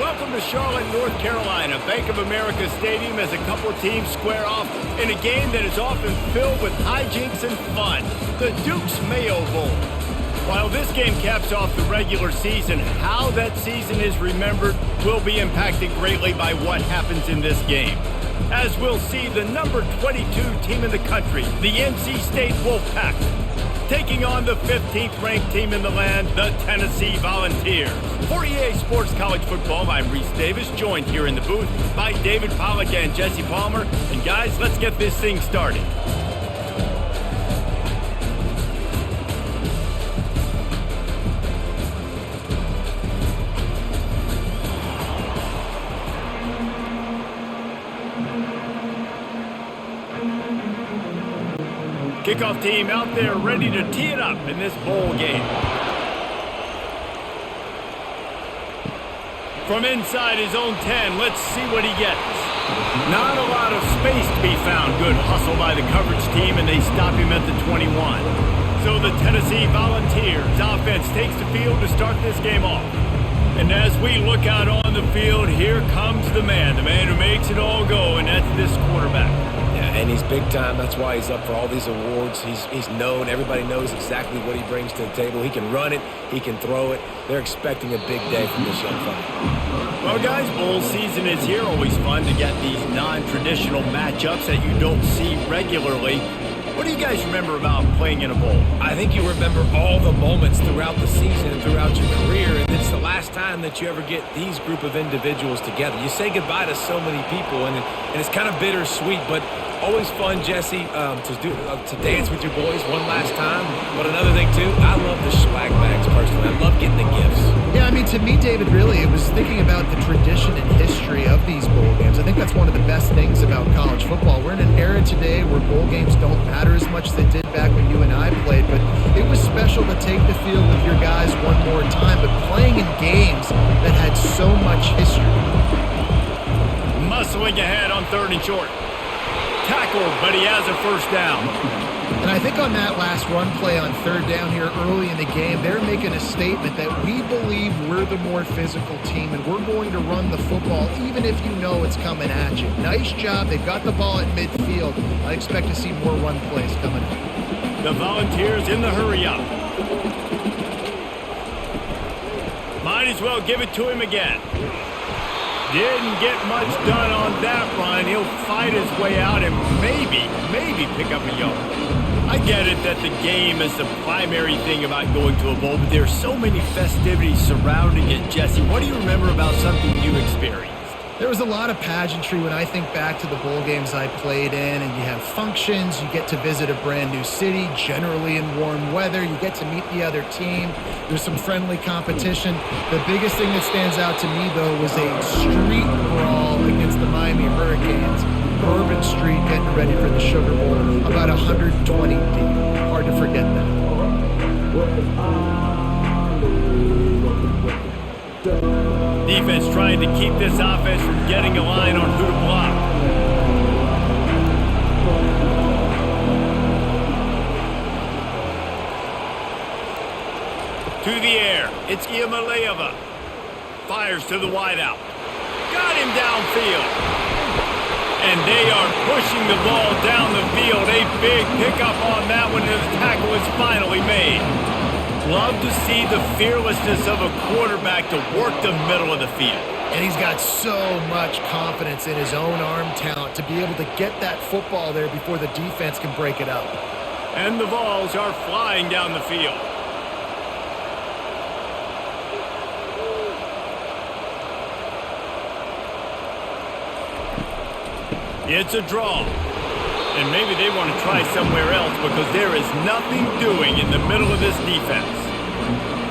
Welcome to Charlotte, North Carolina, Bank of America Stadium, as a couple of teams square off in a game that is often filled with hijinks and fun, the Duke's Mayo Bowl. While this game caps off the regular season, how that season is remembered will be impacted greatly by what happens in this game. As we'll see, the number 22 team in the country, the NC State Wolfpack, taking on the 15th ranked team in the land, the Tennessee Volunteers. For EA Sports College Football, I'm Reese Davis, joined here in the booth by David Pollack and Jesse Palmer. And guys, let's get this thing started. Kickoff team out there ready to tee it up in this bowl game. From inside his own 10, let's see what he gets. Not a lot of space to be found. Good hustle by the coverage team, and they stop him at the 21. So the Tennessee Volunteers offense takes the field to start this game off. And as we look out on the field, here comes the man who makes it all go, and that's this quarterback. And he's big time. That's why he's up for all these awards. He's known. Everybody knows exactly what he brings to the table. He can run it. He can throw it. They're expecting a big day from this young fella. Well, guys, bowl season is here. Always fun to get these non-traditional matchups that you don't see regularly. What do you guys remember about playing in a bowl? I think you remember all the moments throughout the season and throughout your career, and it's the last time that you ever get these group of individuals together. You say goodbye to so many people, and it's kind of bittersweet, but always fun, Jesse, to dance with your boys one last time. But another thing, too, I love the swag bags personally. I love getting the gifts. Yeah, I mean, to me, David, really, it was thinking about the tradition and history of these bowl games. I think that's one of the best things about college football. We're in an era today where bowl games don't matter as much as they did back when you and I played, but it was special to take the field with your guys one more time, but playing in games that had so much history. Muscling ahead on 3rd and short. Tackled, but he has a first down. And I think on that last run play on 3rd down here early in the game, they're making a statement that we believe we're the more physical team and we're going to run the football even if you know it's coming at you. Nice job. They've got the ball at midfield. I expect to see more run plays coming up. The Volunteers in the hurry up. Might as well give it to him again. Didn't get much done on that run. He'll fight his way out and maybe pick up a yard. I get it that the game is the primary thing about going to a bowl, but there's so many festivities surrounding it. Jesse, what do you remember about something you experienced? There was a lot of pageantry when I think back to the bowl games I played in, and you have functions, you get to visit a brand new city, generally in warm weather, you get to meet the other team, there's some friendly competition. The biggest thing that stands out to me, though, was a street brawl against the Miami Hurricanes. Bourbon Street getting ready for the Sugar Bowl, about 120 deep. Hard to forget that. Defense trying to keep this offense from getting a line on who to block. To the air, it's Iamaleava. Fires to the wideout. Got him downfield. And they are pushing the ball down the field. A big pickup on that one, and the tackle is finally made. Love to see the fearlessness of a quarterback to work the middle of the field. And he's got so much confidence in his own arm talent to be able to get that football there before the defense can break it up. And the balls are flying down the field. It's a draw. And maybe they want to try somewhere else because there is nothing doing in the middle of this defense.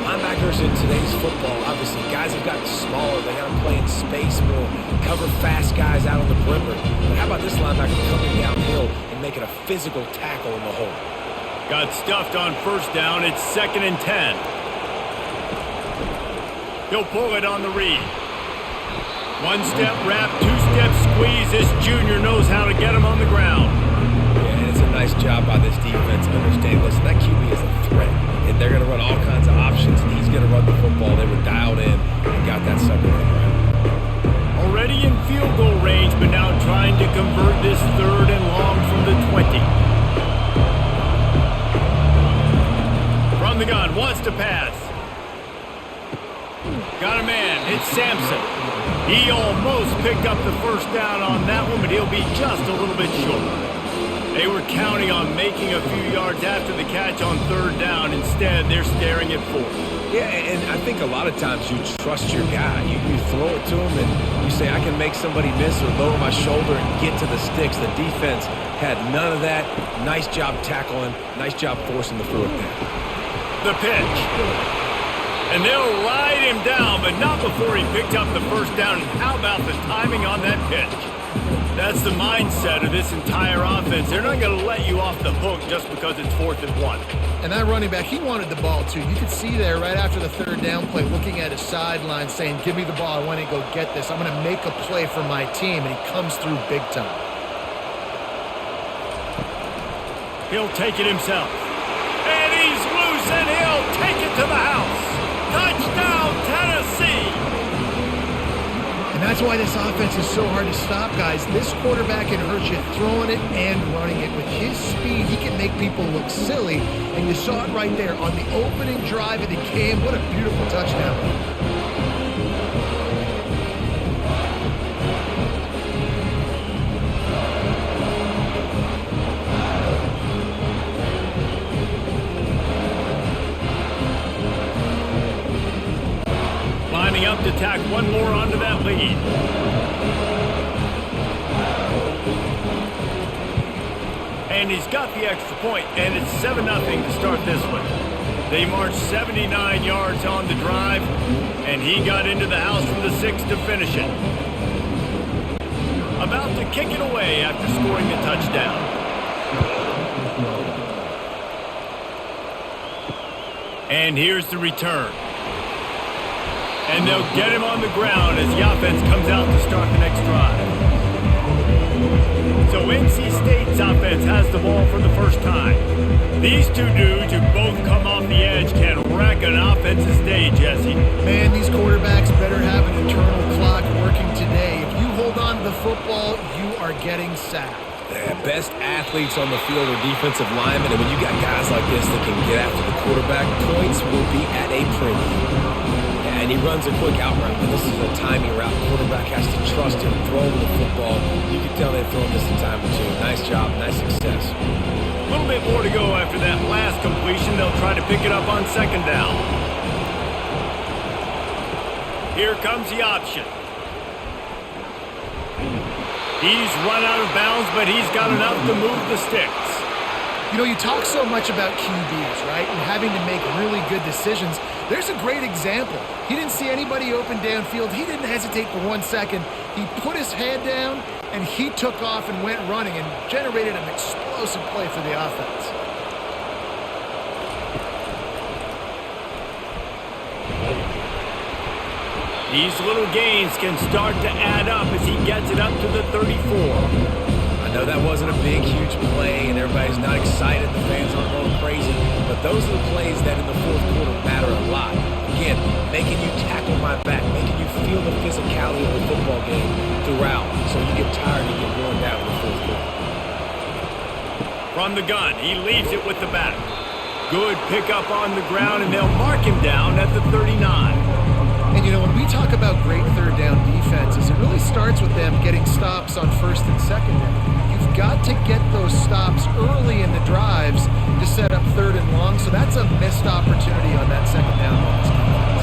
Linebackers in today's football, obviously, guys have gotten smaller. They got to play in space more, cover fast guys out on the perimeter. But how about this linebacker coming downhill and making a physical tackle in the hole? Got stuffed on 1st down. It's 2nd and 10. He'll pull it on the read. 1-step wrap, 2-step squeeze. This junior knows how to get him on the ground. Yeah, and it's a nice job by this defense understanding, listen, that QB is a threat. And they're going to run all kinds of options, and he's going to run the football. They were dialed in and got that sucker on the ground. convert this 3rd and long from the 20. From the gun, wants to pass. Got a man, it's Sampson. He almost picked up the first down on that one, but he'll be just a little bit short. They were counting on making a few yards after the catch on 3rd down. Instead, they're staring at 4th. Yeah, and I think a lot of times you trust your guy. You throw it to him and you say, I can make somebody miss or lower my shoulder and get to the sticks. The defense had none of that. Nice job tackling. Nice job forcing the 4th down. The pitch. And they'll ride him down, but not before he picked up the first down. And how about the timing on that pitch? That's the mindset of this entire offense. They're not going to let you off the hook just because it's 4th and 1. And that running back, he wanted the ball too. You could see there right after the 3rd down play, looking at his sideline saying, give me the ball, I want to go get this. I'm going to make a play for my team, and he comes through big time. He'll take it himself. And he's loose, and he'll take it to the house. Touchdown, Tennessee! And that's why this offense is so hard to stop, guys. This quarterback can hurt you throwing it and running it. With his speed, he can make people look silly. And you saw it right there on the opening drive of the game. What a beautiful touchdown. Lining up to tack one more onto that lead. And he's got the extra point, and it's 7-0 to start this one. They marched 79 yards on the drive, and he got into the house from the 6 to finish it. About to kick it away after scoring the touchdown. And here's the return. And they'll get him on the ground as the offense comes out to start the next drive. So NC State's offense has the ball for the first time. These two dudes who both come off the edge can wreck an offensive day, Jesse. Man, these quarterbacks better have an internal clock working today. If you hold on to the football, you are getting sacked. The best athletes on the field are defensive linemen, and when you got guys like this that can get after the quarterback, points will be at a premium. And he runs a quick out route, and this is a timing route. The quarterback has to trust him, throw him the football. You can tell they've thrown this a time or two. Nice job, nice success. A little bit more to go after that last completion. They'll try to pick it up on 2nd down. Here comes the option. He's run out of bounds, but he's got enough to move the sticks. You know, you talk so much about QBs, right, and having to make really good decisions. There's a great example. He didn't see anybody open downfield. He didn't hesitate for 1 second. He put his head down, and he took off and went running and generated an explosive play for the offense. These little gains can start to add up as he gets it up to the 34. I know that wasn't a big, huge play, and everybody's not excited. The fans aren't going crazy. But those are the plays that in the 4th quarter matter a lot. Again, making you tackle my back, making you feel the physicality of the football game throughout, so you get tired and get worn down in the 4th quarter. From the gun, he leaves it with the back. Good pickup on the ground, and they'll mark him down at the 39. And, you know, when we talk about great 3rd down defenses, it really starts with them getting stops on 1st and 2nd down. You've got to get those stops early in the drives to set up 3rd and long, so that's a missed opportunity on that 2nd down by this defense.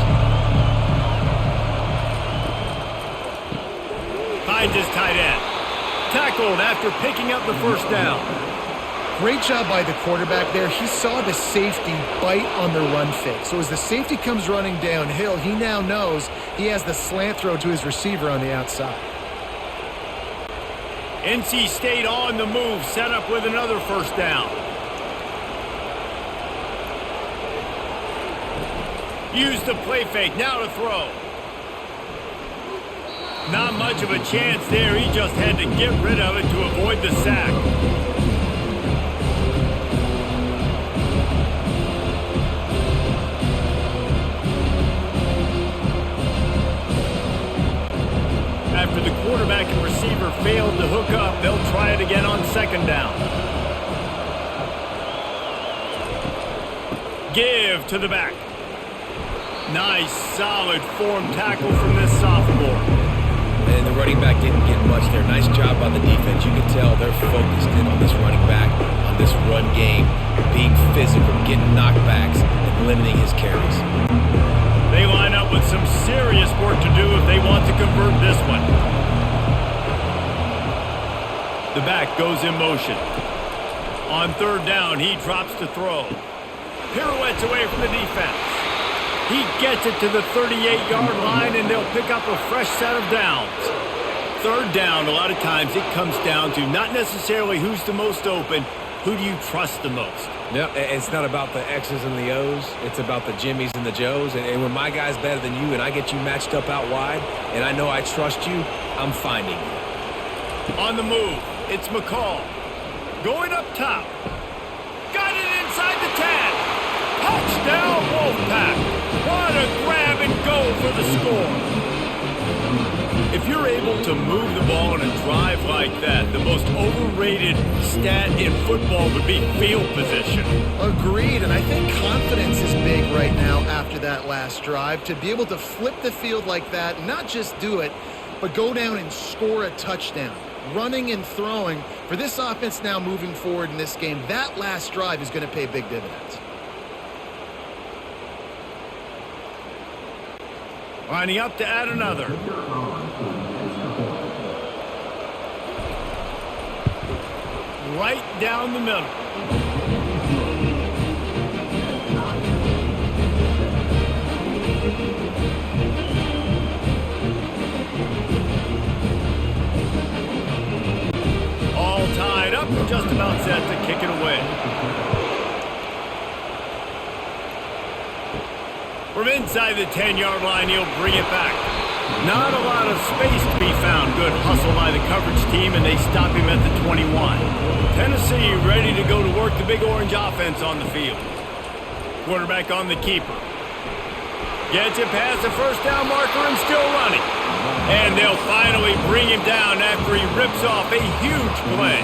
Finds his tight end. Tackled after picking up the first down. Great job by the quarterback there. He saw the safety bite on the run fake. So as the safety comes running downhill, he now knows he has the slant throw to his receiver on the outside. NC State on the move, set up with another first down. Use the play fake, now to throw. Not much of a chance there. He just had to get rid of it to avoid the sack. After the quarterback and receiver failed to hook up, they'll try it again on second down. Give to the back. Nice, solid form tackle from this sophomore. And the running back didn't get much there. Nice job by the defense. You can tell they're focused in on this running back, on this run game, being physical, getting knockbacks, and limiting his carries. They line up with some serious work to do if they want to convert this one. The back goes in motion. On third down, he drops to throw. Pirouettes away from the defense. He gets it to the 38-yard line, and they'll pick up a fresh set of downs. Third down, a lot of times it comes down to not necessarily who's the most open, who do you trust the most? Yep, it's not about the X's and the O's. It's about the Jimmies and the Joes. And when my guy's better than you and I get you matched up out wide and I know I trust you, I'm finding you. On the move, it's McCall. Going up top. Got it inside the 10. Touchdown, Wolfpack. What a grab and go for the score. If you're able to move the ball on a drive like that, the most overrated stat in football would be field position. Agreed, and I think confidence is big right now after that last drive. To be able to flip the field like that, not just do it, but go down and score a touchdown. Running and throwing, for this offense now moving forward in this game, that last drive is going to pay big dividends. Lining up to add another. Right down the middle. All tied up, just about set to kick it away. From inside the 10-yard line, he'll bring it back. Not a lot of space to be found. Good hustle by the coverage team, and they stop him at the 21. Tennessee ready to go to work the Big Orange offense on the field. Quarterback on the keeper. Gets it past the first down marker and still running. And they'll finally bring him down after he rips off a huge play.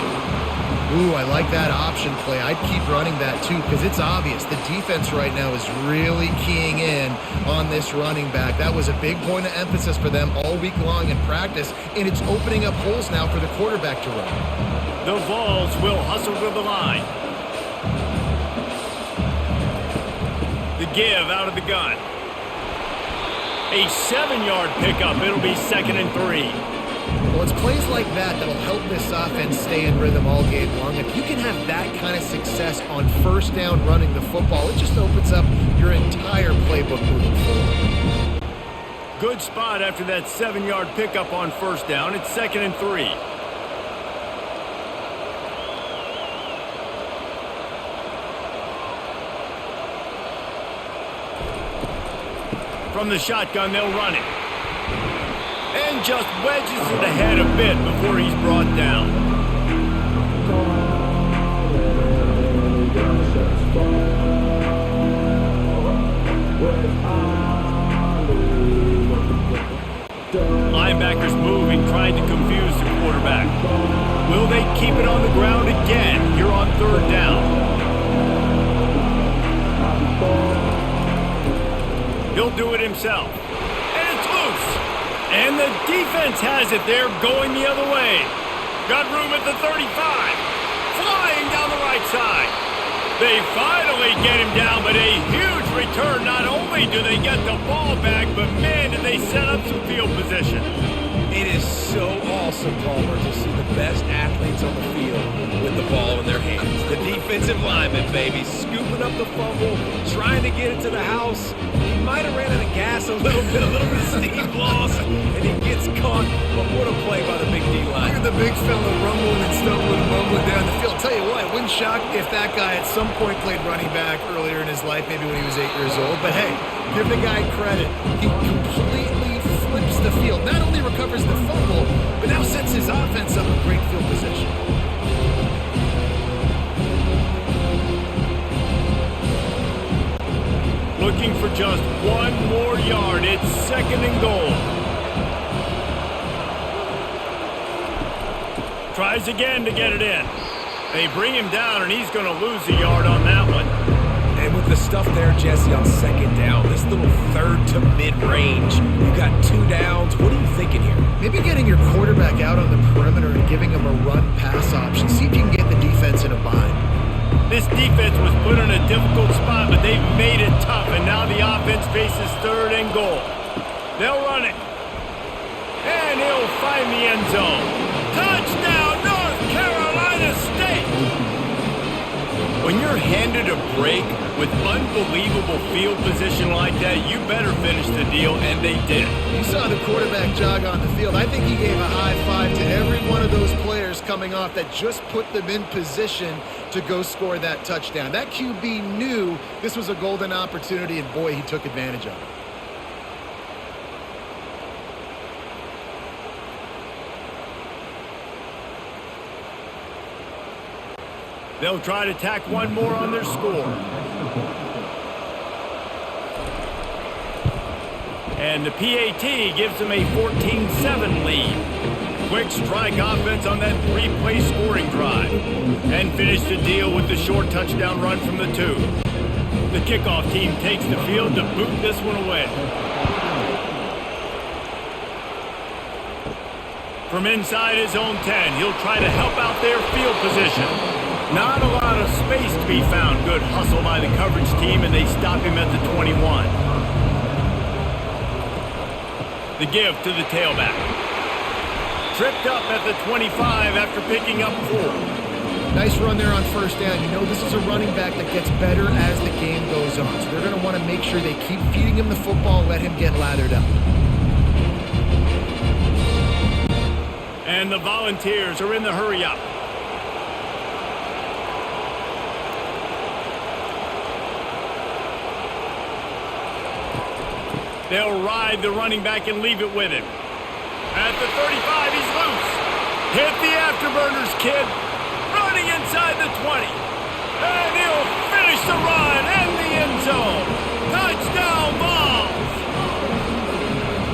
Ooh, I like that option play. I'd keep running that too because it's obvious. The defense right now is really keying in on this running back. That was a big point of emphasis for them all week long in practice, and it's opening up holes now for the quarterback to run. The Vols will hustle to the line. The give out of the gun. A 7-yard pickup. It'll be 2nd and 3. Well, it's plays like that that'll help this offense stay in rhythm all game long. If you can have that kind of success on first down running the football, it just opens up your entire playbook moving forward. Good spot after that 7-yard pickup on first down. It's 2nd and 3. From the shotgun, they'll run it. And just wedges it ahead a bit before he's brought down. Linebackers moving, trying to confuse the quarterback. Will they keep it on the ground again here on third down? He'll do it himself. And it's loose. And the defense has it there, going the other way. Got room at the 35. Flying down the right side. They finally get him down, but a huge return. Not only do they get the ball back, but man, did they set up some field position. It is so awesome, Palmer, to see the best athletes on the field with the ball in their hands. The defensive lineman, baby, scooping up the fumble, trying to get it to the house. He might have ran out of gas a little bit of steam loss, and he gets caught. But what a play by the big D line. Look at the big fella rumbling and stumbling and mumbling down the field. Tell you what, it wouldn't shock me if that guy at some point played running back earlier in his life, maybe when he was 8 years old. But hey, give the guy credit. He completely flips the field. Not only recovers the fumble, but now sets his offense up in great field position. Looking for just one more yard. It's 2nd and goal. Tries again to get it in. They bring him down, and he's going to lose a yard on that one. And with the stuff there, Jesse, on second down, this little third to mid-range, you got 2 downs. What are you thinking here? Maybe getting your quarterback out on the perimeter and giving him a run-pass option. See if you can get the defense in a bind. This defense was put in a difficult spot, but they've made it tough, and now the offense faces 3rd and goal. They'll run it. And he'll find the end zone. Touchdown, North Carolina State! When you're handed a break with unbelievable field position like that, you better finish the deal, and they did. You saw the quarterback jog on the field. I think he gave a high five to every one of those players coming off that just put them in position to go score that touchdown. That QB knew this was a golden opportunity, and boy, he took advantage of it. They'll try to tack one more on their score. And the PAT gives them a 14-7 lead. Quick strike offense on that 3-play scoring drive. And finish the deal with the short touchdown run from the 2. The kickoff team takes the field to boot this one away. From inside his own 10, he'll try to help out their field position. Not a lot of space to be found. Good hustle by the coverage team, and they stop him at the 21. The give to the tailback. Tripped up at the 25 after picking up 4. Nice run there on first down. You know this is a running back that gets better as the game goes on. So they're going to want to make sure they keep feeding him the football and let him get lathered up. And the Volunteers are in the hurry-up. They'll ride the running back and leave it with him. At the 35, he's loose. Hit the afterburners, kid. Running inside the 20. And he'll finish the run and the end zone. Touchdown, Vols!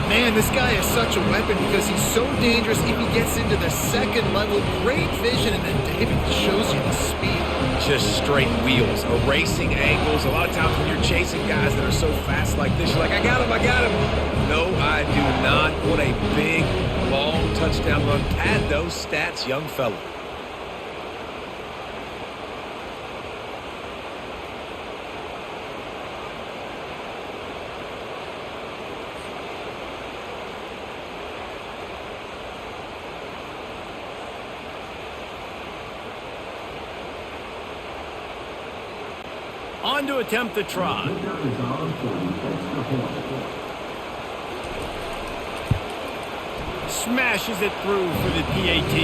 Man, this guy is such a weapon because he's so dangerous if he gets into the second level. Great vision, and then David shows you the speed. Just straight wheels, erasing angles. A lot of times when you're chasing guys that are so fast like this, you're like, I got him. No, I do not. What a big, long touchdown run. Pad those stats, young fella. On to attempt the try. Smashes it through for the PAT.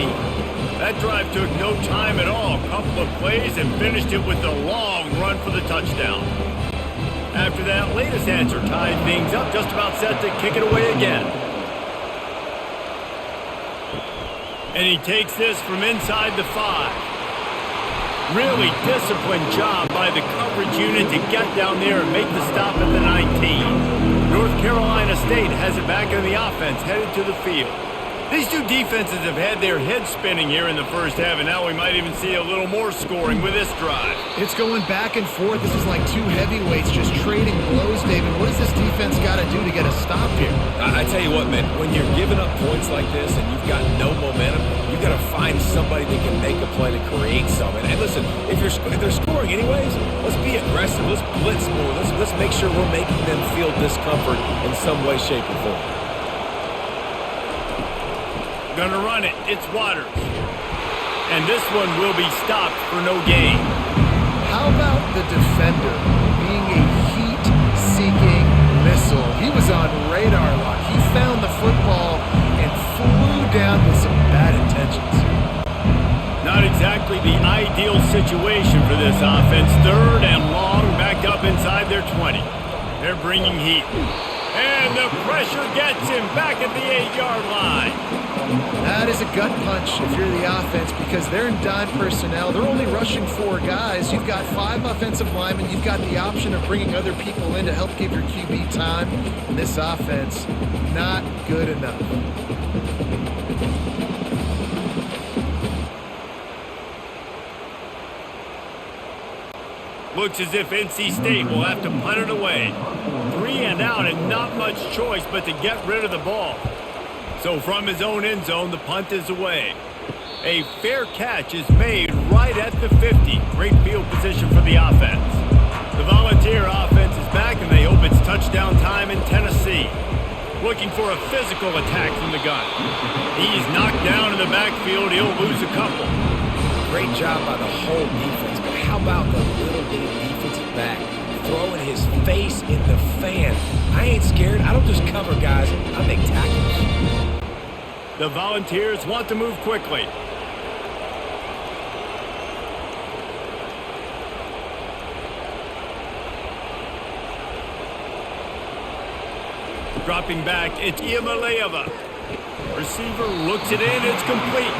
That drive took no time at all. A couple of plays and finished it with a long run for the touchdown. After that latest answer tied things up, just about set to kick it away again. And he takes this from inside the 5. Really disciplined job by the coverage unit to get down there and make the stop at the 19. North Carolina State has it back in the offense, headed to the field. These two defenses have had their heads spinning here in the first half, and now we might even see a little more scoring with this drive. It's going back and forth. This is like two heavyweights just trading blows, David. What does this defense got to do to get a stop here? I tell you what, man, when you're giving up points like this and you've got no momentum, you've got to find somebody that can make a play to create something. And listen, if they're scoring anyways, let's be aggressive. Let's blitz more. Let's make sure we're making them feel discomfort in some way, shape, or form. Gonna run it. It's Waters. And this one will be stopped for no gain. How about the defender being a heat-seeking missile? He was on radar lock. He found the football and flew down with some bad intentions. Not exactly the ideal situation for this offense. 3rd and long, backed up inside their 20. They're bringing heat. And the pressure gets him back at the 8-yard line. That is a gut punch if you're the offense because they're in dime personnel. They're only rushing 4 guys. You've got 5 offensive linemen. You've got the option of bringing other people in to help give your QB time. And this offense, not good enough. Looks as if NC State will have to punt it away. 3 and out and not much choice but to get rid of the ball. So from his own end zone, the punt is away. A fair catch is made right at the 50. Great field position for the offense. The Volunteer offense is back, and they hope it's touchdown time in Tennessee. Looking for a physical attack from the gun. He's knocked down in the backfield. He'll lose a couple. Great job by the whole defense, but how about the little bitty defensive back throwing his face in the fan? I ain't scared. I don't just cover guys. I make tackles. The Volunteers want to move quickly. Dropping back, it's Iamaleava. Receiver looks it in, it's complete.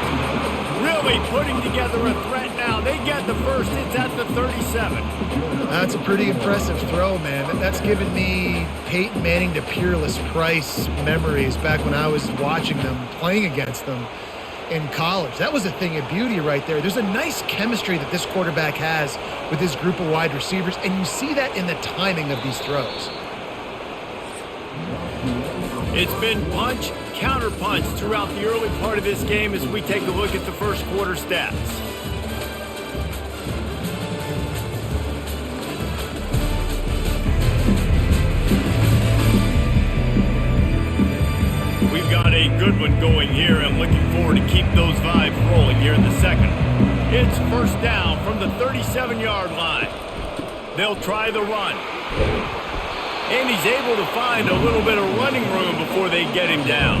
Really putting together a threat now. They get the first, it's at the 37. That's a pretty impressive throw, man. That's given me Peyton Manning to Peerless Price memories back when I was watching them, playing against them in college. That was a thing of beauty right there. There's a nice chemistry that this quarterback has with his group of wide receivers, and you see that in the timing of these throws. It's been punch, counter punch throughout the early part of this game as we take a look at the first quarter stats. We've got a good one going here and looking forward to keep those vibes rolling here in the second. It's first down from the 37-yard line. They'll try the run. And he's able to find a little bit of running room before they get him down.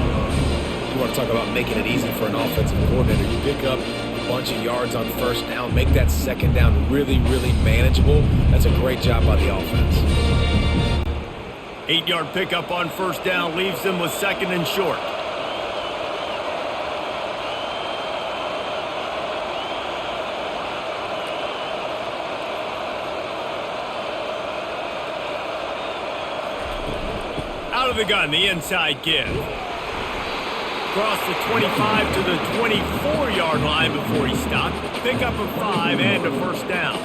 You want to talk about making it easy for an offensive coordinator. You pick up a bunch of yards on first down, make that second down really, really manageable. That's a great job by the offense. 8-yard pickup on first down leaves them with second and short. Out of the gun, the inside give. Across the 25 to the 24-yard line before he stopped. Pick up a 5 and a first down.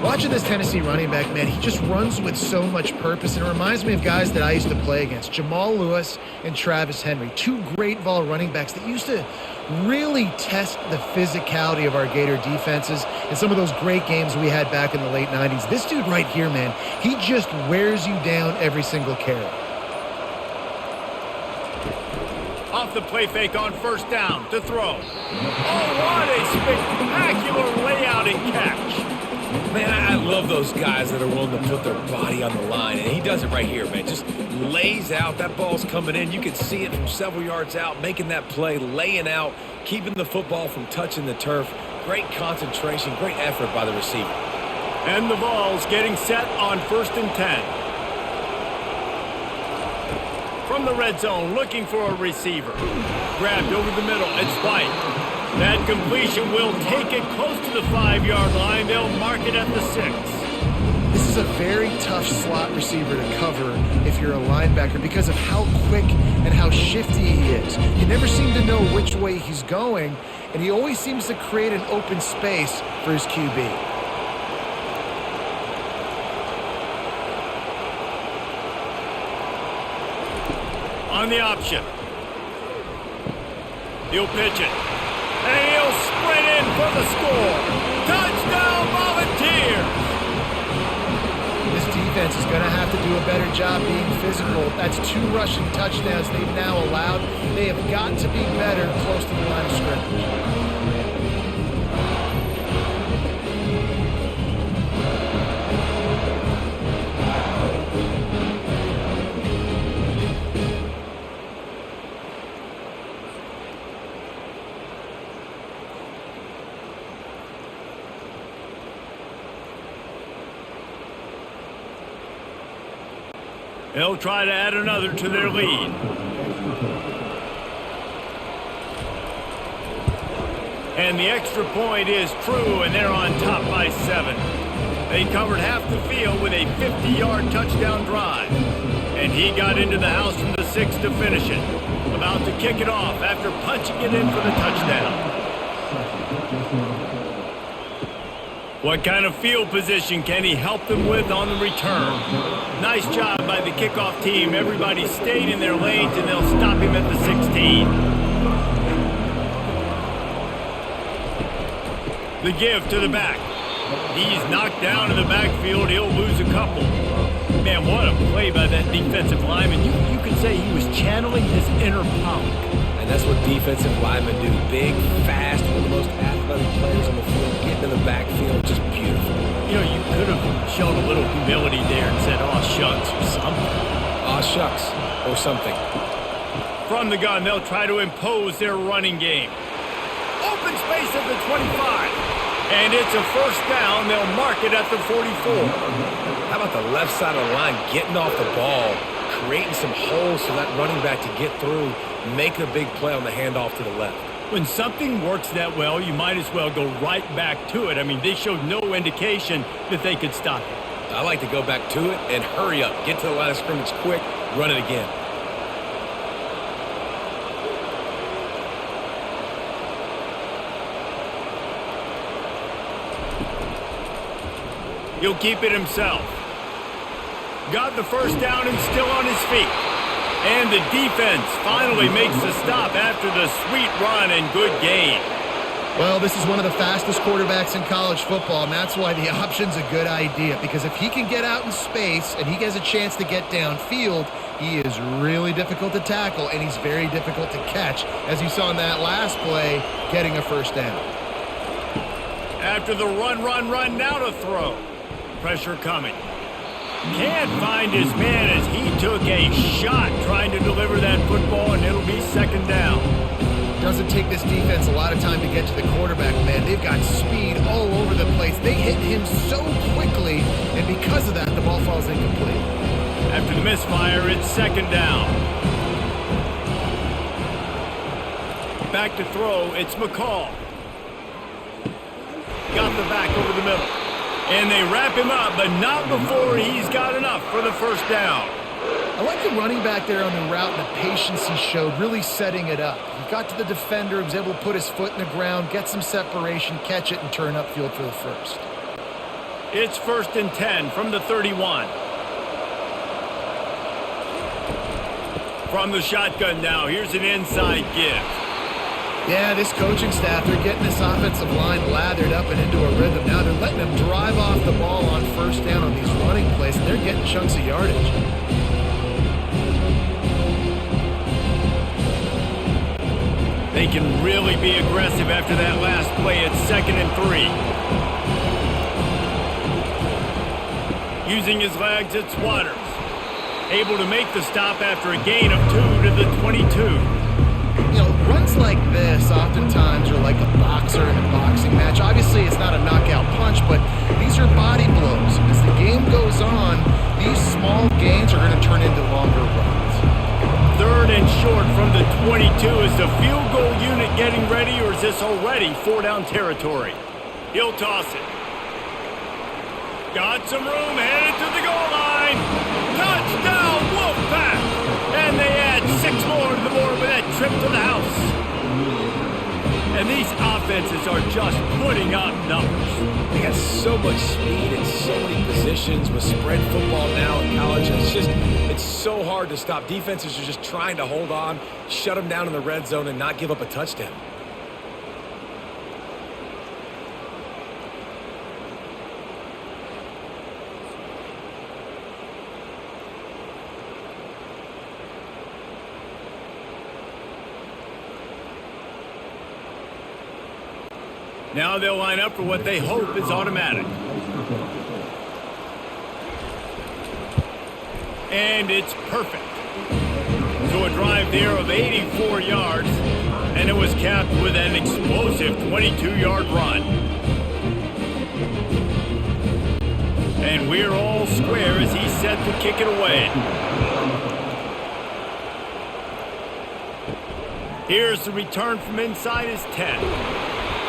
Watching this Tennessee running back, man, he just runs with so much purpose. And it reminds me of guys that I used to play against. Jamal Lewis and Travis Henry, two great vol running backs that used to really test the physicality of our Gator defenses in some of those great games we had back in the late 90s. This dude right here, man, he just wears you down every single carry. Off the play fake on first down to throw. Oh, what a spectacular layout and catch. Man, I love those guys that are willing to put their body on the line, and he does it right here, man. Just lays out. That ball's coming in. You can see it from several yards out, making that play, laying out, keeping the football from touching the turf. Great concentration, great effort by the receiver. And the ball's getting set on first and 10. From the red zone, looking for a receiver. Grabbed over the middle, it's White. That completion will take it close to the 5-yard line. They'll mark it at the 6. This is a very tough slot receiver to cover if you're a linebacker because of how quick and how shifty he is. You never seem to know which way he's going, and he always seems to create an open space for his QB. On the option. He'll pitch it. And he'll sprint in for the score. Touchdown, Volunteers! This defense is going to have to do a better job being physical. That's 2 rushing touchdowns they've now allowed. They have got to be better close to the line of scrimmage. They'll try to add another to their lead. And the extra point is true, and they're on top by 7. They covered half the field with a 50-yard touchdown drive. And he got into the house from the 6 to finish it. About to kick it off after punching it in for the touchdown. What kind of field position can he help them with on the return? Nice job by the kickoff team. Everybody stayed in their lanes, and they'll stop him at the 16. The give to the back. He's knocked down in the backfield. He'll lose a couple. Man, what a play by that defensive lineman. You could say he was channeling his inner Punk. And that's what defensive linemen do. Big, fast, one of the most athletic players on the field. Getting in the backfield, just beautiful. You know, you could have shown a little humility there and said, "Aw, shucks," or something. Aw, shucks, or something. From the gun, they'll try to impose their running game. Open space at the 25. And it's a first down. They'll mark it at the 44. How about the left side of the line getting off the ball, creating some holes for that running back to get through, making a big play on the handoff to the left. When something works that well, you might as well go right back to it. I mean, they showed no indication that they could stop it. I like to go back to it and hurry up. Get to the line of scrimmage quick, run it again. He'll keep it himself. Got the first down and still on his feet. And the defense finally makes the stop after the sweet run and good gain. Well, this is one of the fastest quarterbacks in college football, and that's why the option's a good idea. Because if he can get out in space and he has a chance to get downfield, he is really difficult to tackle, and he's very difficult to catch, as you saw in that last play, getting a first down. After the run, now to throw. Pressure coming. Can't find his man as he took a shot trying to deliver that football, and it'll be second down. Doesn't take this defense a lot of time to get to the quarterback, man. They've got speed all over the place. They hit him so quickly, and because of that, the ball falls incomplete. After the misfire, it's second down. Back to throw, it's McCall. Got the back over the middle. And they wrap him up, but not before he's got enough for the first down. I like the running back there on the route and the patience he showed, really setting it up. He got to the defender, was able to put his foot in the ground, get some separation, catch it, and turn upfield for the first. It's 1st and 10 from the 31. From the shotgun now, here's an inside give. Yeah, this coaching staff, they're getting this offensive line lathered up and into a rhythm. Now they're letting them drive off the ball on first down on these running plays, and they're getting chunks of yardage. They can really be aggressive after that last play. It's 2nd and 3. Using his legs, it's Waters. Able to make the stop after a gain of 2 to the 22. You know, runs like this oftentimes are like a boxer in a boxing match. Obviously, it's not a knockout punch, but these are body blows. As the game goes on, these small gains are going to turn into longer runs. 3rd and short from the 22. Is the field goal unit getting ready, or is this already 4-down territory? He'll toss it. Got some room, headed to the goal line. Touchdown, Wolfpack! And they add 6 more to the board with that trip to the house. And these offenses are just putting up numbers. They got so much speed in so many positions with spread football now in college. It's so hard to stop. Defenses are just trying to hold on, shut them down in the red zone, and not give up a touchdown. Now they'll line up for what they hope is automatic. And it's perfect. So a drive there of 84 yards, and it was capped with an explosive 22-yard run. And we're all square as he's set to kick it away. Here's the return from inside his 10.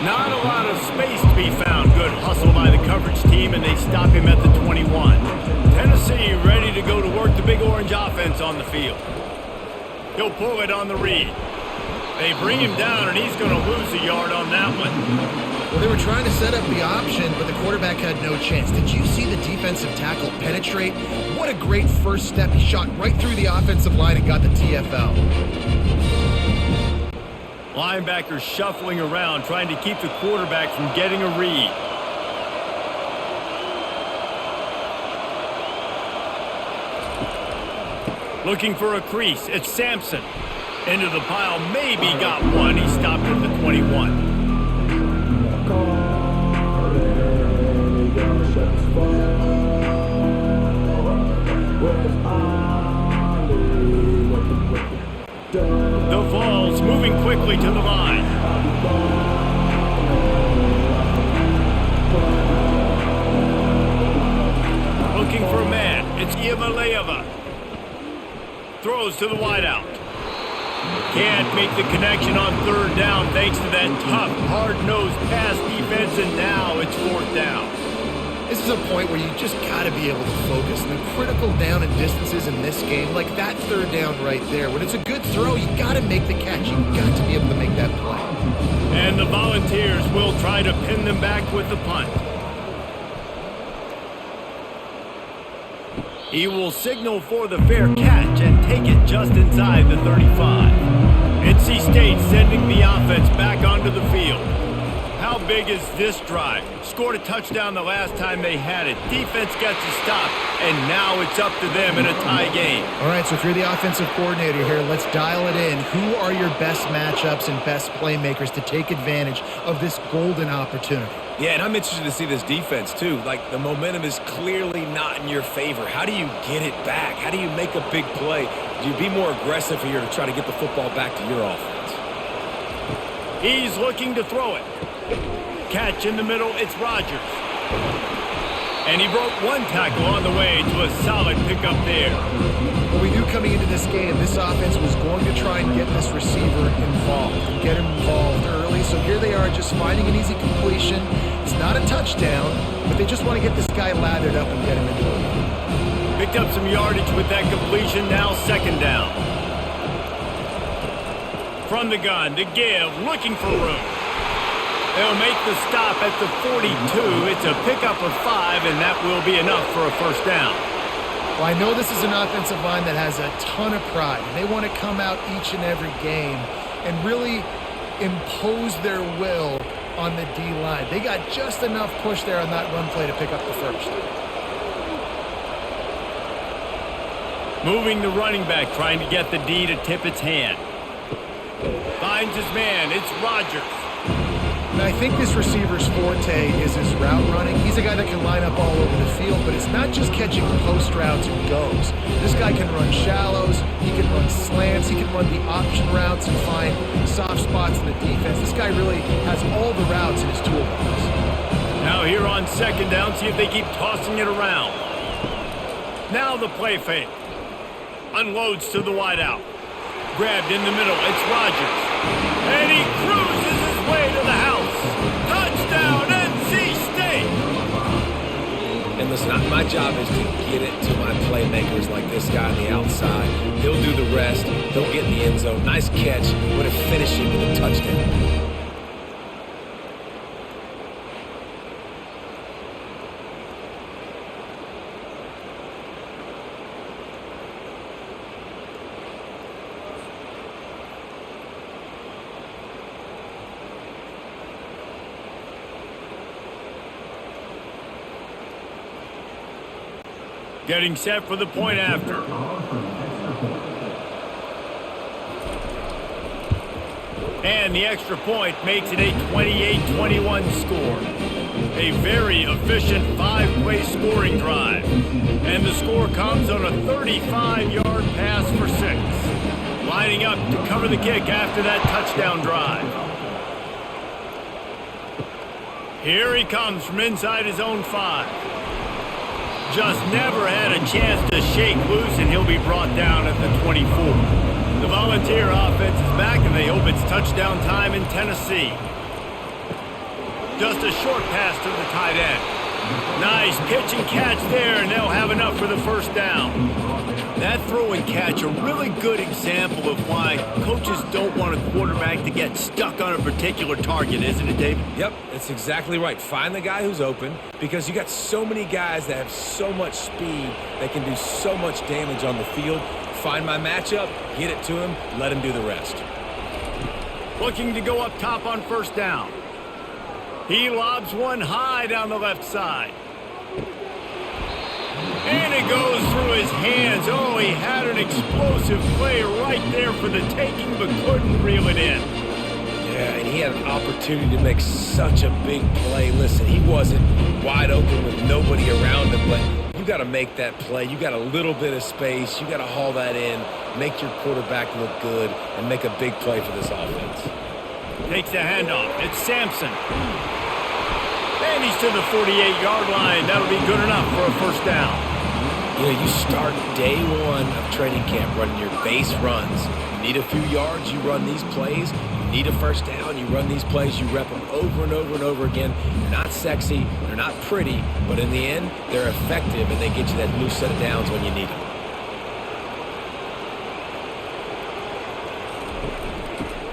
Not a lot of space to be found. Good hustle by the coverage team, and they stop him at the 21. Tennessee ready to go to work the Big Orange offense on the field. He'll pull it on the read. They bring him down, and he's going to lose a yard on that one. Well, they were trying to set up the option, but the quarterback had no chance. Did you see the defensive tackle penetrate? What a great first step. He shot right through the offensive line and got the TFL. Linebackers shuffling around, trying to keep the quarterback from getting a read. Looking for a crease. It's Sampson. Into the pile. Maybe got one. He stopped at the 21. The Vols moving quickly to the line. Looking for a man. It's Ivalayeva. Throws to the wideout. Can't make the connection on third down thanks to that tough, hard-nosed pass defense, and now it's fourth down. This is a point where you just got to be able to focus. And the critical down and distances in this game, like that third down right there, when it's a good throw, you got to make the catch. You got to be able to make that play. And the Volunteers will try to pin them back with the punt. He will signal for the fair catch and take it just inside the 35. NC State sending the offense back onto the field. How big is this drive? Scored a touchdown the last time they had it. Defense gets a stop, and now it's up to them in a tie game. All right, so if you're the offensive coordinator here, let's dial it in. Who are your best matchups and best playmakers to take advantage of this golden opportunity? Yeah, and I'm interested to see this defense, too. Like, the momentum is clearly not in your favor. How do you get it back? How do you make a big play? Do you be more aggressive here to try to get the football back to your offense? He's looking to throw it. Catch in the middle, it's Rogers. And he broke one tackle on the way to a solid pickup there. Well, we knew coming into this game, this offense was going to try and get this receiver involved and get him involved early. So here they are just finding an easy completion. It's not a touchdown, but they just want to get this guy lathered up and get him into the game. Picked up some yardage with that completion, now second down. From the gun to give, looking for room. They'll make the stop at the 42. It's a pickup of 5, and that will be enough for a first down. Well, I know this is an offensive line that has a ton of pride. They want to come out each and every game and really impose their will on the D-line. They got just enough push there on that run play to pick up the first. Moving the running back, trying to get the D to tip its hand. Finds his man. It's Rogers. And I think this receiver's forte is his route running. He's a guy that can line up all over the field, but it's not just catching post routes and goes. This guy can run shallows, he can run slants, he can run the option routes and find soft spots in the defense. This guy really has all the routes in his toolbox. Now here on second down, see if they keep tossing it around. Now the play fake. Unloads to the wideout. Grabbed in the middle, it's Rogers. And he cruises his way to the house. Touchdown, NC State! And listen, my job is to get it to my playmakers like this guy on the outside. He'll do the rest. He'll get in the end zone. Nice catch. Would have finished it with a touchdown. Getting set for the point after. And the extra point makes it a 28-21 score. A very efficient 5-play scoring drive. And the score comes on a 35-yard pass for 6. Lining up to cover the kick after that touchdown drive. Here he comes from inside his own 5. Just never had a chance to shake loose, and he'll be brought down at the 24. The Volunteer offense is back, and they hope it's touchdown time in Tennessee. Just a short pass to the tight end. Nice pitch and catch there, and they'll have enough for the first down. That throw and catch, a really good example of why coaches don't want a quarterback to get stuck on a particular target, isn't it, David? Yep, that's exactly right. Find the guy who's open, because you got so many guys that have so much speed that can do so much damage on the field. Find my matchup, get it to him, let him do the rest. Looking to go up top on first down. He lobs one high down the left side. And it goes through his hands. Oh, he had an explosive play right there for the taking, but couldn't reel it in. Yeah, and he had an opportunity to make such a big play. Listen, he wasn't wide open with nobody around him, but you got to make that play. You got a little bit of space. You got to haul that in, make your quarterback look good, and make a big play for this offense. Takes the handoff. It's Sampson. And he's to the 48-yard line. That'll be good enough for a first down. You know, you start day one of training camp running your base runs. You need a few yards, you run these plays. You need a first down, you run these plays. You rep them over and over and over again. They're not sexy, they're not pretty, but in the end, they're effective, and they get you that new set of downs when you need them.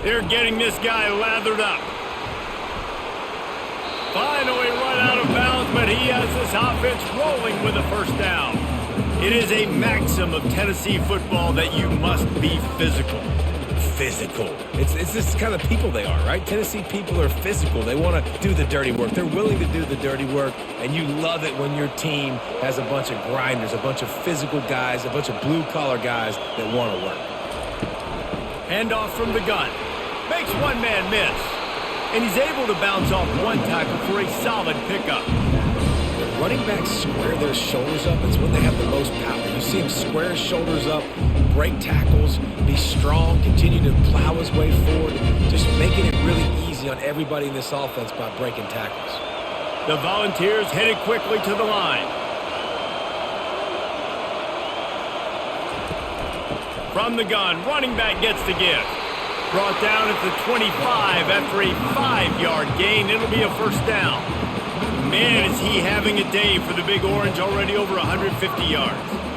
They're getting this guy lathered up. Finally run out of bounds, but he has this offense rolling with a first down. It is a maxim of Tennessee football that you must be physical. Physical. It's this kind of people they are, right? Tennessee people are physical. They want to do the dirty work. They're willing to do the dirty work, and you love it when your team has a bunch of grinders, a bunch of physical guys, a bunch of blue-collar guys that want to work. Handoff from the gun. Makes one man miss. And he's able to bounce off one tackle for a solid pickup. When running backs square their shoulders up, it's when they have the most power. You see him square his shoulders up, break tackles, be strong, continue to plow his way forward, just making it really easy on everybody in this offense by breaking tackles. The Volunteers headed quickly to the line. From the gun, running back gets the give. Brought down at the 25 after a 5-yard gain. It'll be a first down. Man, is he having a day for the Big Orange, already over 150 yards.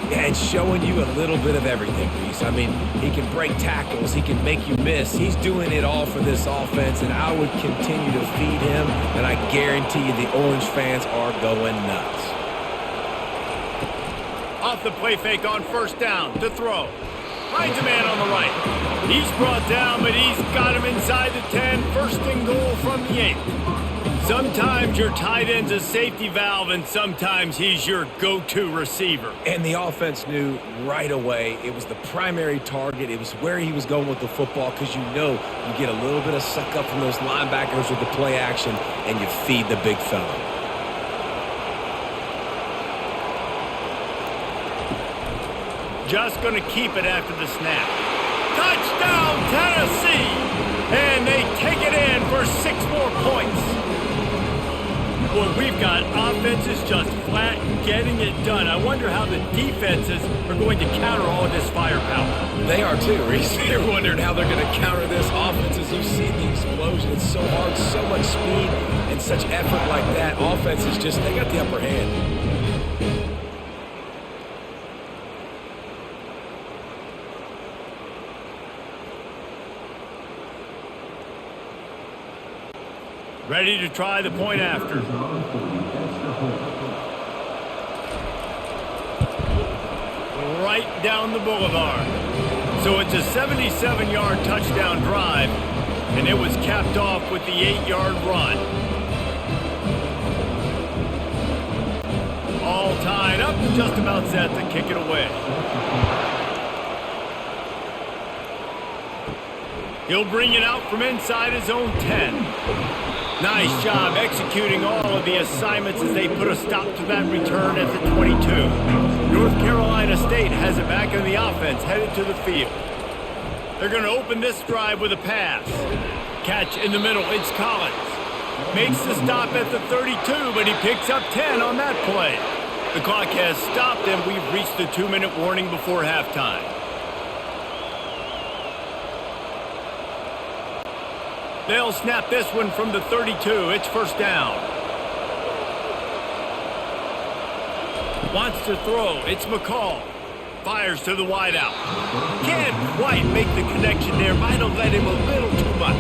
Yeah, it's showing you a little bit of everything, Reese. I mean, he can break tackles. He can make you miss. He's doing it all for this offense, and I would continue to feed him, and I guarantee you the Orange fans are going nuts. Off the play fake on first down to throw. Finds a man on the right. He's brought down, but he's got him inside the 10. First and goal from the 8. Sometimes your tight end's a safety valve, and sometimes he's your go-to receiver. And the offense knew right away it was the primary target. It was where he was going with the football, because you know you get a little bit of suck up from those linebackers with the play action, and you feed the big fella. Just going to keep it after the snap. Touchdown, Tennessee! And they take it in for 6 more points. Well, we've got offenses just flat getting it done. I wonder how the defenses are going to counter all of this firepower. They are too, Reese. They're wondering how they're going to counter this offense. As you see the explosion, it's so hard, so much speed, and such effort like that. Offense is just, they got the upper hand. Ready to try the point after. Right down the boulevard. So it's a 77-yard touchdown drive, and it was capped off with the 8-yard run. All tied up and just about set to kick it away. He'll bring it out from inside his own 10. Nice job executing all of the assignments as they put a stop to that return at the 22. North Carolina State has it back in the offense, headed to the field. They're going to open this drive with a pass. Catch in the middle, it's Collins. Makes the stop at the 32, but he picks up 10 on that play. The clock has stopped, and we've reached the 2-minute warning before halftime. They'll snap this one from the 32. It's first down. Wants to throw. It's McCall. Fires to the wideout. Can't quite make the connection there. Might have let him a little too much.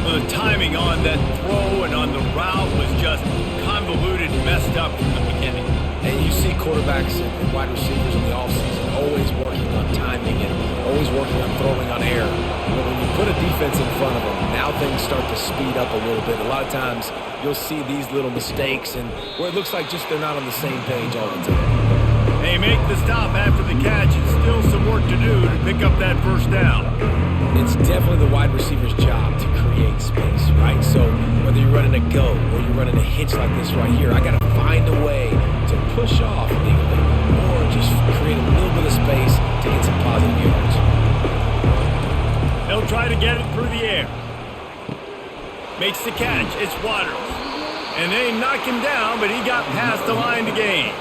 Well, the timing on that throw and on the route was just convoluted, messed up from the beginning. And you see quarterbacks and wide receivers in the offseason always working on timing and always working on throwing on air. But when you put a defense in front of them, now things start to speed up a little bit. A lot of times you'll see these little mistakes and where it looks like just they're not on the same page all the time. They make the stop after the catch. And still some work to do to pick up that first down. It's definitely the wide receiver's job to create space, right? So whether you're running a go or you're running a hitch like this right here, I got to find a way to push off legally or just create a little bit of space to get some positive yards. They'll try to get it through the air. Makes the catch. It's Waters. And they knock him down, but he got past the line to gain.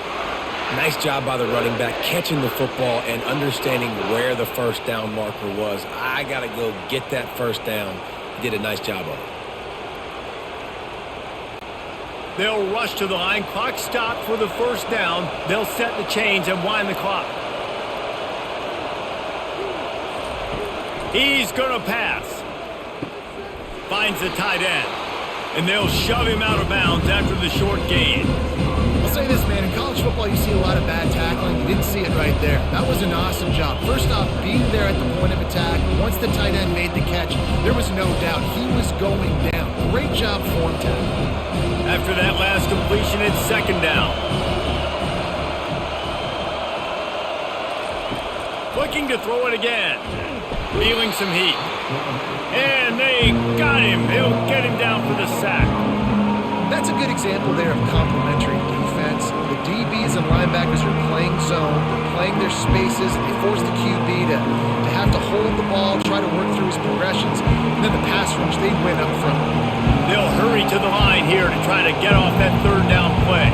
Nice job by the running back catching the football and understanding where the first down marker was. I got to go get that first down. He did a nice job of it. They'll rush to the line. Clock stopped for the first down. They'll set the chains and wind the clock. He's going to pass. Finds the tight end. And they'll shove him out of bounds after the short gain. I'll say this, man. In college football, you see a lot of bad tackling. You didn't see it right there. That was an awesome job. First off, being there at the point of attack. Once the tight end made the catch, there was no doubt he was going down. Great job form tackling. After that last completion, it's second down. Looking to throw it again. Feeling some heat. And they got him. They'll get him down for the sack. That's a good example there of complementary defense. The DBs and linebackers are playing zone, they're playing their spaces, and they force the QB to have to hold the ball, try to work through his progressions, and then the pass rush, they win up front. They'll hurry to the line here to try to get off that third down play.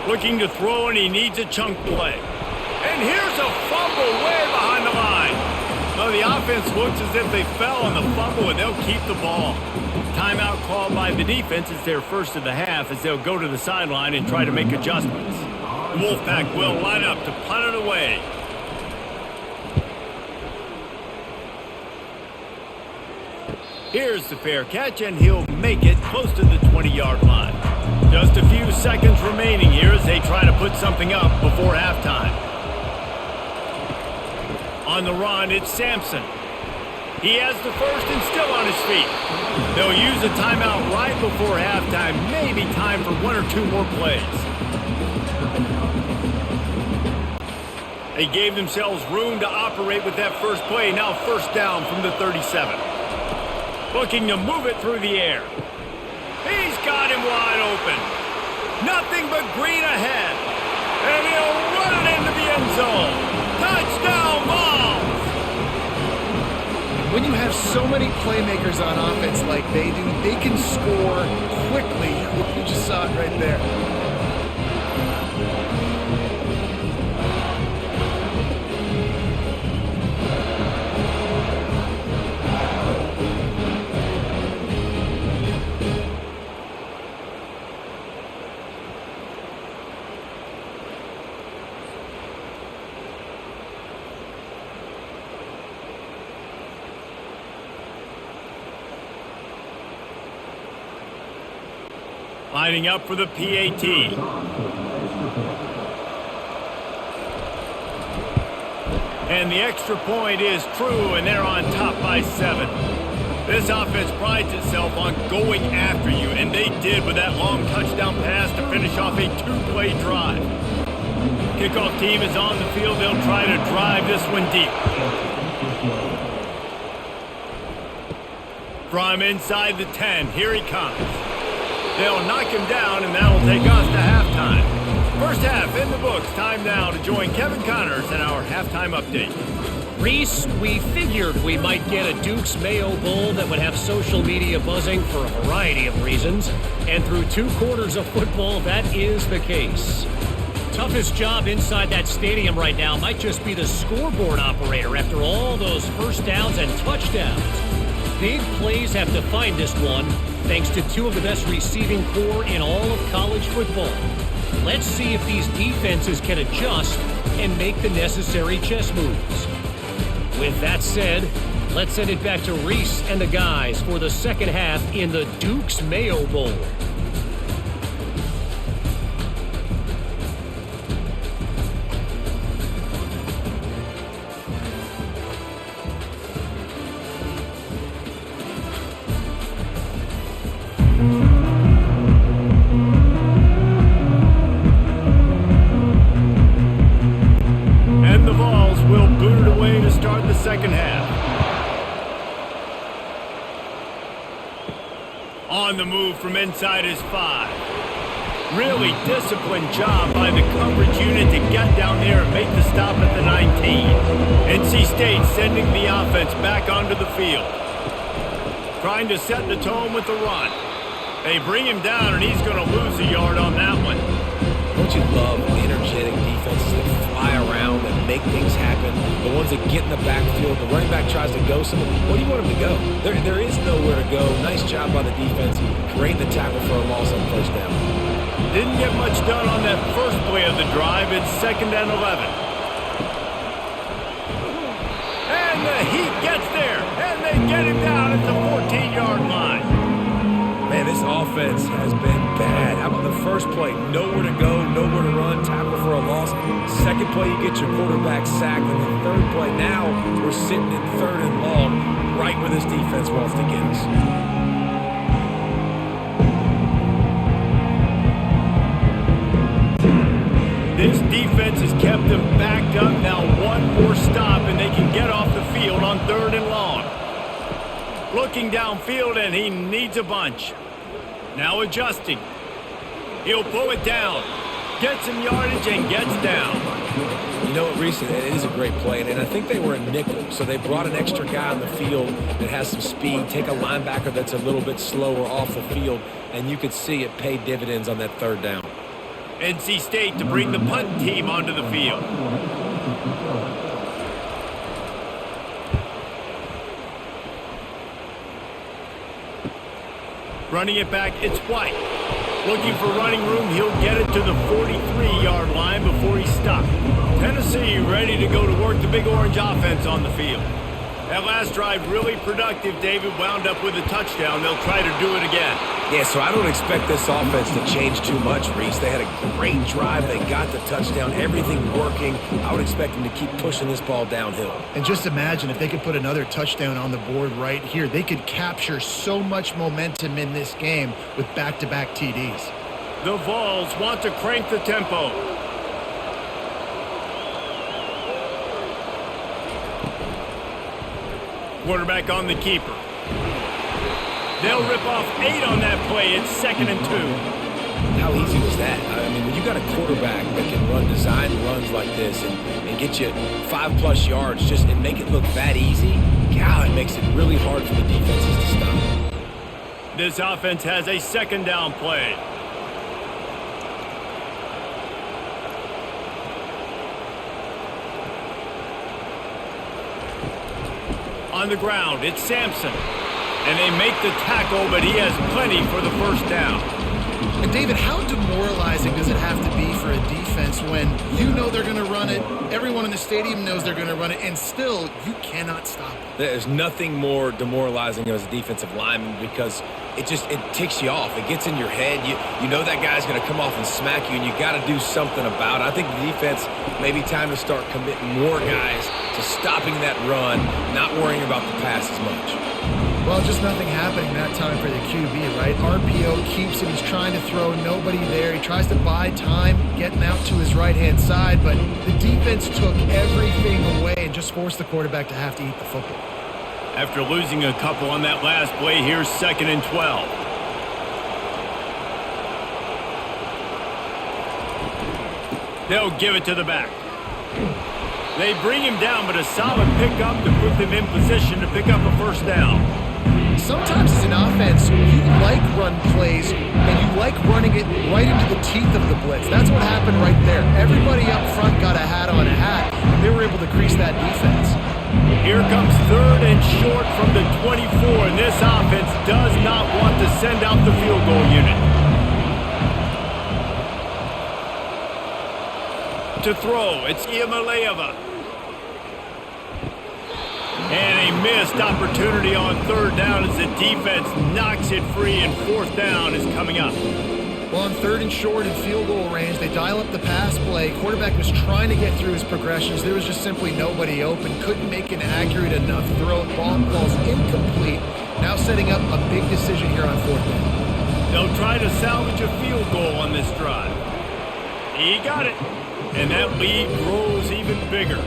Looking to throw, and he needs a chunk play. And here's a fumble way behind the line. Well, the offense looks as if they fell on the fumble, and they'll keep the ball. Timeout called by the defense is their first of the half as they'll go to the sideline and try to make adjustments. The Wolfpack will line up to punt it away. Here's the fair catch, and he'll make it close to the 20-yard line. Just a few seconds remaining here as they try to put something up before halftime. On the run, it's Sampson. He has the first and still on his feet. They'll use a timeout right before halftime. Maybe time for one or two more plays. They gave themselves room to operate with that first play. Now first down from the 37. Looking to move it through the air. He's got him wide open. Nothing but green ahead. And he'll run it into the end zone. Touchdown, Vols! When you have so many playmakers on offense like they do, they can score quickly. You just saw it right there. Lining up for the PAT. And the extra point is true, and they're on top by 7. This offense prides itself on going after you, and they did with that long touchdown pass to finish off a 2-play drive. Kickoff team is on the field. They'll try to drive this one deep. From inside the 10, here he comes. They'll knock him down, and that'll take us to halftime. First half in the books. Time now to join Kevin Connors in our halftime update. Reese, we figured we might get a Duke's Mayo Bowl that would have social media buzzing for a variety of reasons. And through 2 quarters of football, that is the case. Toughest job inside that stadium right now might just be the scoreboard operator after all those first downs and touchdowns. Big plays have defined this one, thanks to two of the best receiving corps in all of college football. Let's see if these defenses can adjust and make the necessary chess moves. With that said, let's send it back to Reese and the guys for the second half in the Duke's Mayo Bowl. Second half. On the move from inside his 5. Really disciplined job by the coverage unit to get down there and make the stop at the 19. NC State sending the offense back onto the field. Trying to set the tone with the run. They bring him down and he's going to lose a yard on that one. Don't you love energetic defenses that fly around and make things happen? The ones that get in the backfield, the running back tries to go somewhere. Where do you want him to go? There is nowhere to go. Nice job by the defense. Create the tackle for a loss on first down. Didn't get much done on that first play of the drive. It's 2nd and 11. And the Heat gets there. And they get him down at the 14-yard line. Man, this offense has been bad. How about the first play? Nowhere to go, nowhere to run, tackle for a loss. Second play, you get your quarterback sacked. And the third play, now we're sitting in 3rd and long, right where this defense wants to get us. This defense has kept them backed up. Now one more stop, and they can get off the field on 3rd and long. Looking downfield, and he needs a bunch. Now adjusting. He'll pull it down. Gets some yardage and gets down. You know what, Reese, it is a great play, and I think they were a nickel, so they brought an extra guy on the field that has some speed, take a linebacker that's a little bit slower off the field, and you could see it pay dividends on that 3rd down. NC State to bring the punt team onto the field. Running it back, it's White. Looking for running room, he'll get it to the 43-yard line before he's stopped. Tennessee ready to go to work the Big Orange offense on the field. That last drive really productive. David wound up with a touchdown. They'll try to do it again. Yeah, so I don't expect this offense to change too much, Reese. They had a great drive. They got the touchdown. Everything working. I would expect them to keep pushing this ball downhill. And just imagine if they could put another touchdown on the board right here. They could capture so much momentum in this game with back-to-back TDs. The Vols want to crank the tempo. Quarterback on the keeper. They'll rip off 8 on that play. It's 2nd and 2. How easy was that? I mean, when you got a quarterback that can run design runs like this and get you 5+ yards just and make it look that easy, God, it makes it really hard for the defenses to stop. This offense has a 2nd down play. On the ground, it's Sampson. And they make the tackle, but he has plenty for the first down. And David, how demoralizing does it have to be for a defense when you know they're going to run it, everyone in the stadium knows they're going to run it, and still you cannot stop it? There's nothing more demoralizing as a defensive lineman because it ticks you off. It gets in your head. You know that guy's going to come off and smack you, and you got to do something about it. I think the defense maybe time to start committing more guys to stopping that run, not worrying about the pass as much. Well, just nothing happening that time for the QB, right? RPO keeps him. He's trying to throw, nobody there. He tries to buy time, getting out to his right-hand side, but the defense took everything away and just forced the quarterback to have to eat the football. After losing a couple on that last play, here's 2nd and 12. They'll give it to the back. They bring him down, but a solid pickup to put them in position to pick up a first down. Sometimes as an offense, you like run plays, and you like running it right into the teeth of the blitz. That's what happened right there. Everybody up front got a hat on a hat, and they were able to crease that defense. Here comes 3rd and short from the 24, and this offense does not want to send out the field goal unit. To throw, it's Iamaleava. And a missed opportunity on 3rd down as the defense knocks it free, and 4th down is coming up. Well, on 3rd and short in field goal range, they dial up the pass play. Quarterback was trying to get through his progressions. There was just simply nobody open. Couldn't make an accurate enough throw. Ball falls incomplete. Now setting up a big decision here on 4th down. They'll try to salvage a field goal on this drive. He got it. And that lead grows even bigger.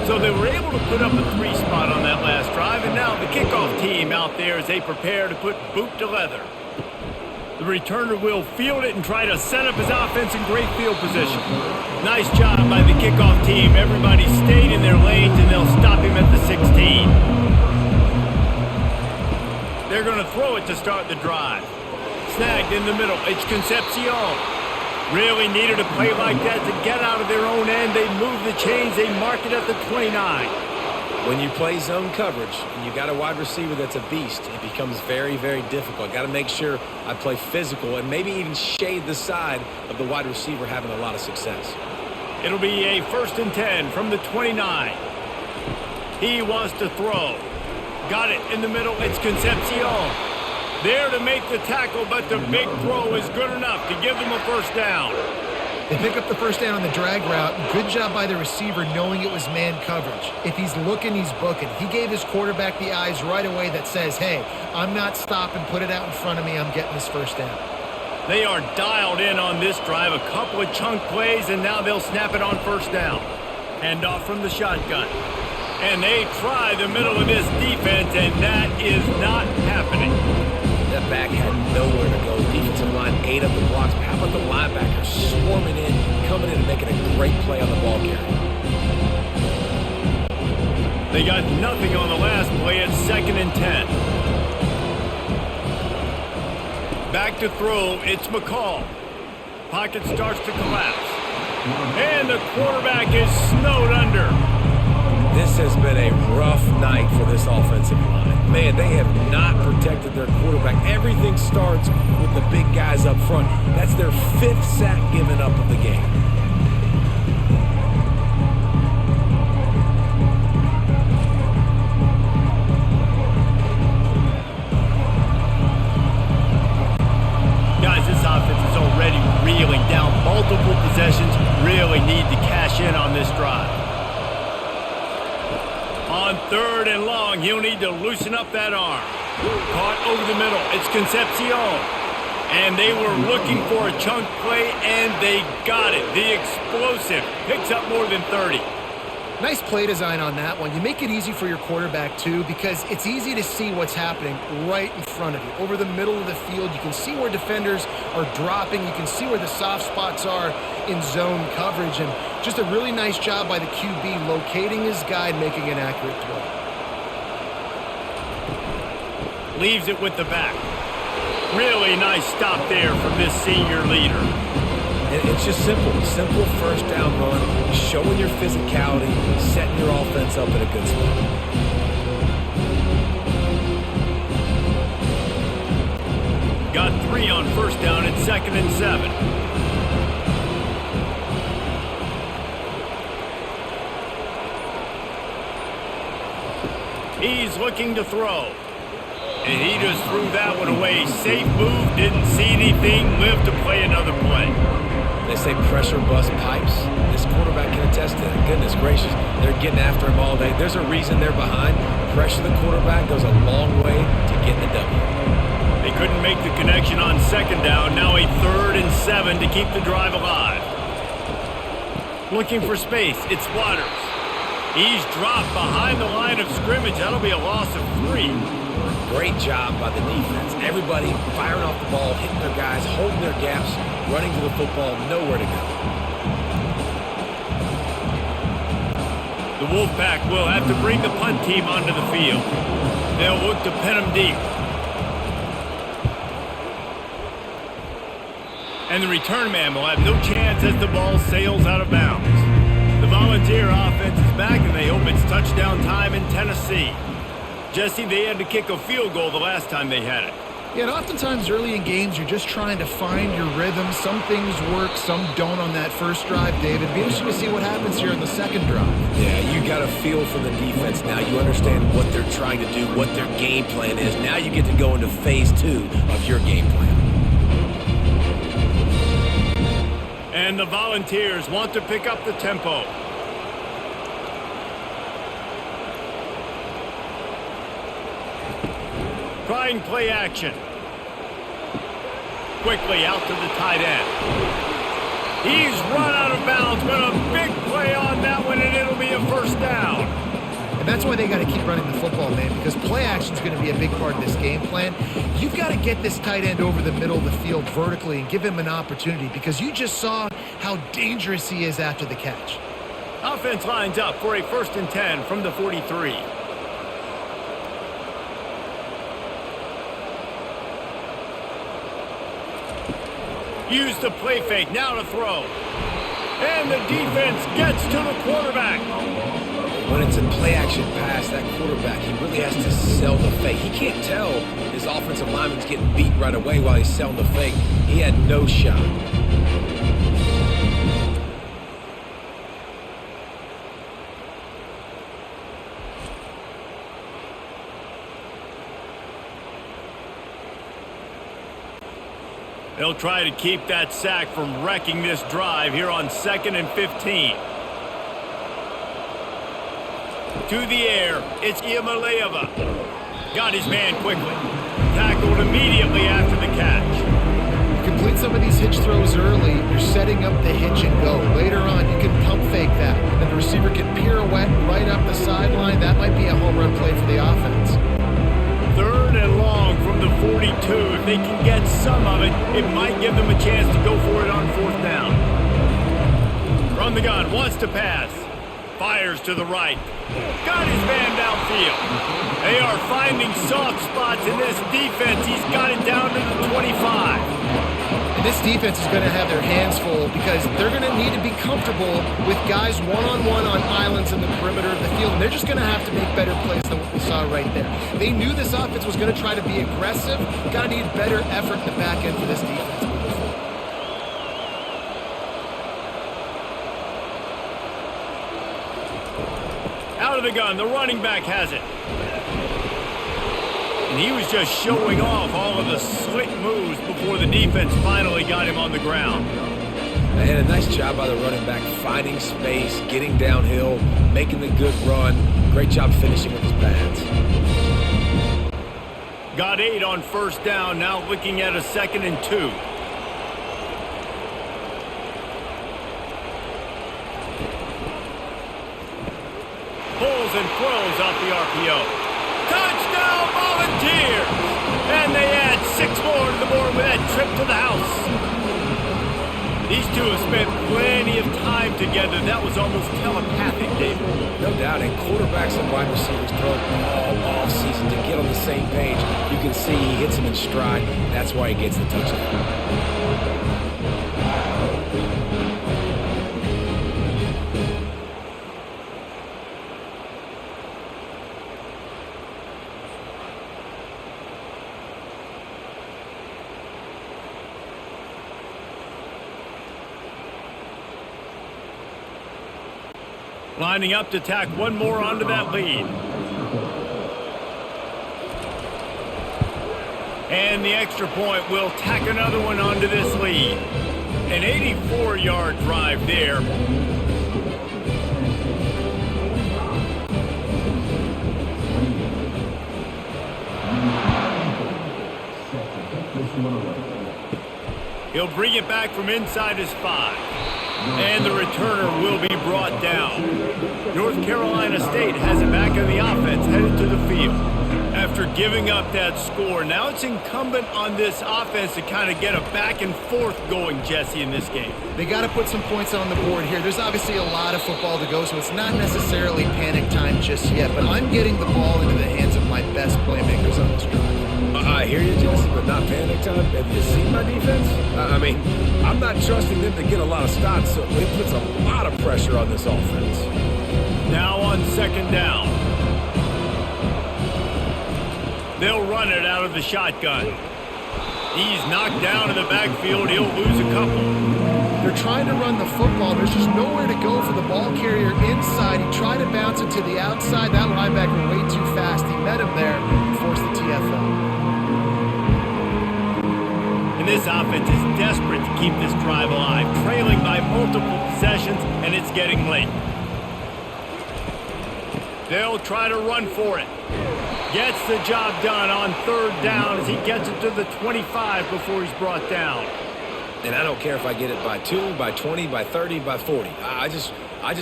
So they were able to put up a 3 spot on that last drive, and now the kickoff team out there as they prepare to put boot to leather. The returner will field it and try to set up his offense in great field position. Nice job by the kickoff team. Everybody stayed in their lanes, and they'll stop him at the 16. They're going to throw it to start the drive. Snagged in the middle. It's Concepcion. Really needed a play like that to get out of their own end. They move the chains. They mark it at the 29. When you play zone coverage and you got a wide receiver that's a beast, it becomes very, very difficult. Got to make sure I play physical and maybe even shade the side of the wide receiver having a lot of success. It'll be a 1st and 10 from the 29. He wants to throw. Got it in the middle. It's Concepcion. There to make the tackle, but the big throw is good enough to give them a 1st down. They pick up the 1st down on the drag route. Good job by the receiver knowing it was man coverage. If he's looking, he's booking. He gave his quarterback the eyes right away that says, hey, I'm not stopping. Put it out in front of me. I'm getting this 1st down. They are dialed in on this drive. A couple of chunk plays, and now they'll snap it on 1st down. Hand off from the shotgun. And they try the middle of this defense, and that is not happening. That back had nowhere to go. Defensive line ate up the blocks. How about the linebackers swarming in, coming in and making a great play on the ball carrier? They got nothing on the last play at 2nd and 10. Back to throw, it's McCall. Pocket starts to collapse. And the quarterback is snowed under. This has been a rough night for this offensive line. Man, they have not protected their quarterback. Everything starts with the big guys up front. That's their 5th sack given up of the game. Guys, this offense is already reeling down. Multiple possessions, really need to cash in on this drive. On 3rd and long, he'll need to loosen up that arm. Caught over the middle. It's Concepcion. And they were looking for a chunk play, and they got it. The explosive picks up more than 30. Nice play design on that one. You make it easy for your quarterback, too, because it's easy to see what's happening right in front of you. Over the middle of the field, you can see where defenders are dropping. You can see where the soft spots are in zone coverage. And just a really nice job by the QB locating his guy and making an accurate throw. Leaves it with the back. Really nice stop there from this senior leader. It's just simple 1st down run, showing your physicality, setting your offense up in a good spot. Got 3 on 1st down at 2nd and 7. He's looking to throw. And he just threw that one away. Safe move, didn't see anything, lived to play another play. They say pressure bust pipes. This quarterback can attest to that. Goodness gracious, they're getting after him all day. There's a reason they're behind. Pressure the quarterback goes a long way to getting the W. They couldn't make the connection on second down. Now a 3rd and 7 to keep the drive alive. Looking for space. It's Waters. He's dropped behind the line of scrimmage. That'll be a loss of 3. Great job by the defense. Everybody firing off the ball, hitting their guys, holding their gaps, running to the football, nowhere to go. The Wolfpack will have to bring the punt team onto the field. They'll look to pin them deep. And the return man will have no chance as the ball sails out of bounds. The Volunteer offense is back, and they hope it's touchdown time in Tennessee. Jesse, they had to kick a field goal the last time they had it. Yeah, and oftentimes early in games, you're just trying to find your rhythm. Some things work, some don't on that first drive, David. It'd be interesting to see what happens here in the second drive. Yeah, you got a feel for the defense now. You understand what they're trying to do, what their game plan is. Now you get to go into phase 2 of your game plan. And the Volunteers want to pick up the tempo. Trying play action. Quickly out to the tight end. He's run out of bounds, but a big play on that one, and it'll be a first down. And that's why they got to keep running the football, man, because play action is going to be a big part of this game plan. You've got to get this tight end over the middle of the field vertically and give him an opportunity, because you just saw how dangerous he is after the catch. Offense lines up for a 1st and 10 from the 43. Use the play fake, now to throw. And the defense gets to the quarterback. When it's a play-action pass, that quarterback, he really has to sell the fake. He can't tell his offensive lineman's getting beat right away while he's selling the fake. He had no shot. They'll try to keep that sack from wrecking this drive here on 2nd and 15. To the air, it's Iamaleava. Got his man quickly. Tackled immediately after the catch. You complete some of these hitch throws early, you're setting up the hitch and go. Later on, you can pump fake that, and then the receiver can pirouette right up the sideline. That might be a home run play for the offense. 3rd and long from the 42. If they can get some of it, it might give them a chance to go for it on 4th down. From the gun, wants to pass. Fires to the right. Got his man downfield. They are finding soft spots in this defense. He's got it down to the 25. And this defense is going to have their hands full, because they're going to need to be comfortable with guys one-on-one on islands in the perimeter of the field. And they're just going to have to make better plays than what we saw right there. They knew this offense was going to try to be aggressive. Got to need better effort in the back end for this defense. Out of the gun, the running back has it. And he was just showing off all of the slick moves before the defense finally got him on the ground. And a nice job by the running back, finding space, getting downhill, making the good run. Great job finishing with his pads. Got 8 on 1st down, now looking at a 2nd and 2. Pulls and throws off the RPO. Touchdown Volunteers! And they add 6 more to the board with that trip to the house. These two have spent plenty of time together. That was almost telepathic, David. No doubt, and quarterbacks and wide receivers throw all off season to get on the same page. You can see he hits him in stride. That's why he gets the touchdown. Lining up to tack one more onto that lead. And the extra point will tack another one onto this lead. An 84-yard drive there. He'll bring it back from inside his 5. And the returner will be brought down. North Carolina State has it back in the offense, headed to the field. After giving up that score, now it's incumbent on this offense to kind of get a back and forth going, Jesse, in this game. They got to put some points on the board here. There's obviously a lot of football to go, so it's not necessarily panic time just yet, but I'm getting the ball into the hands of my best playmakers on this drive. I hear you, Jesse, but not panic time. Have you seen my defense? I mean, I'm not trusting them to get a lot of stops, so it puts a lot of pressure on this offense. Now on 2nd down. They'll run it out of the shotgun. He's knocked down in the backfield. He'll lose a couple. They're trying to run the football. There's just nowhere to go for the ball carrier inside. He tried to bounce it to the outside. That linebacker way too fast. He met him there and forced the TFL. And this offense is desperate to keep this drive alive, trailing by multiple possessions, and it's getting late. They'll try to run for it. Gets the job done on 3rd down as he gets it to the 25 before he's brought down. And I don't care if I get it by 2, by 20, by 30, by 40. I just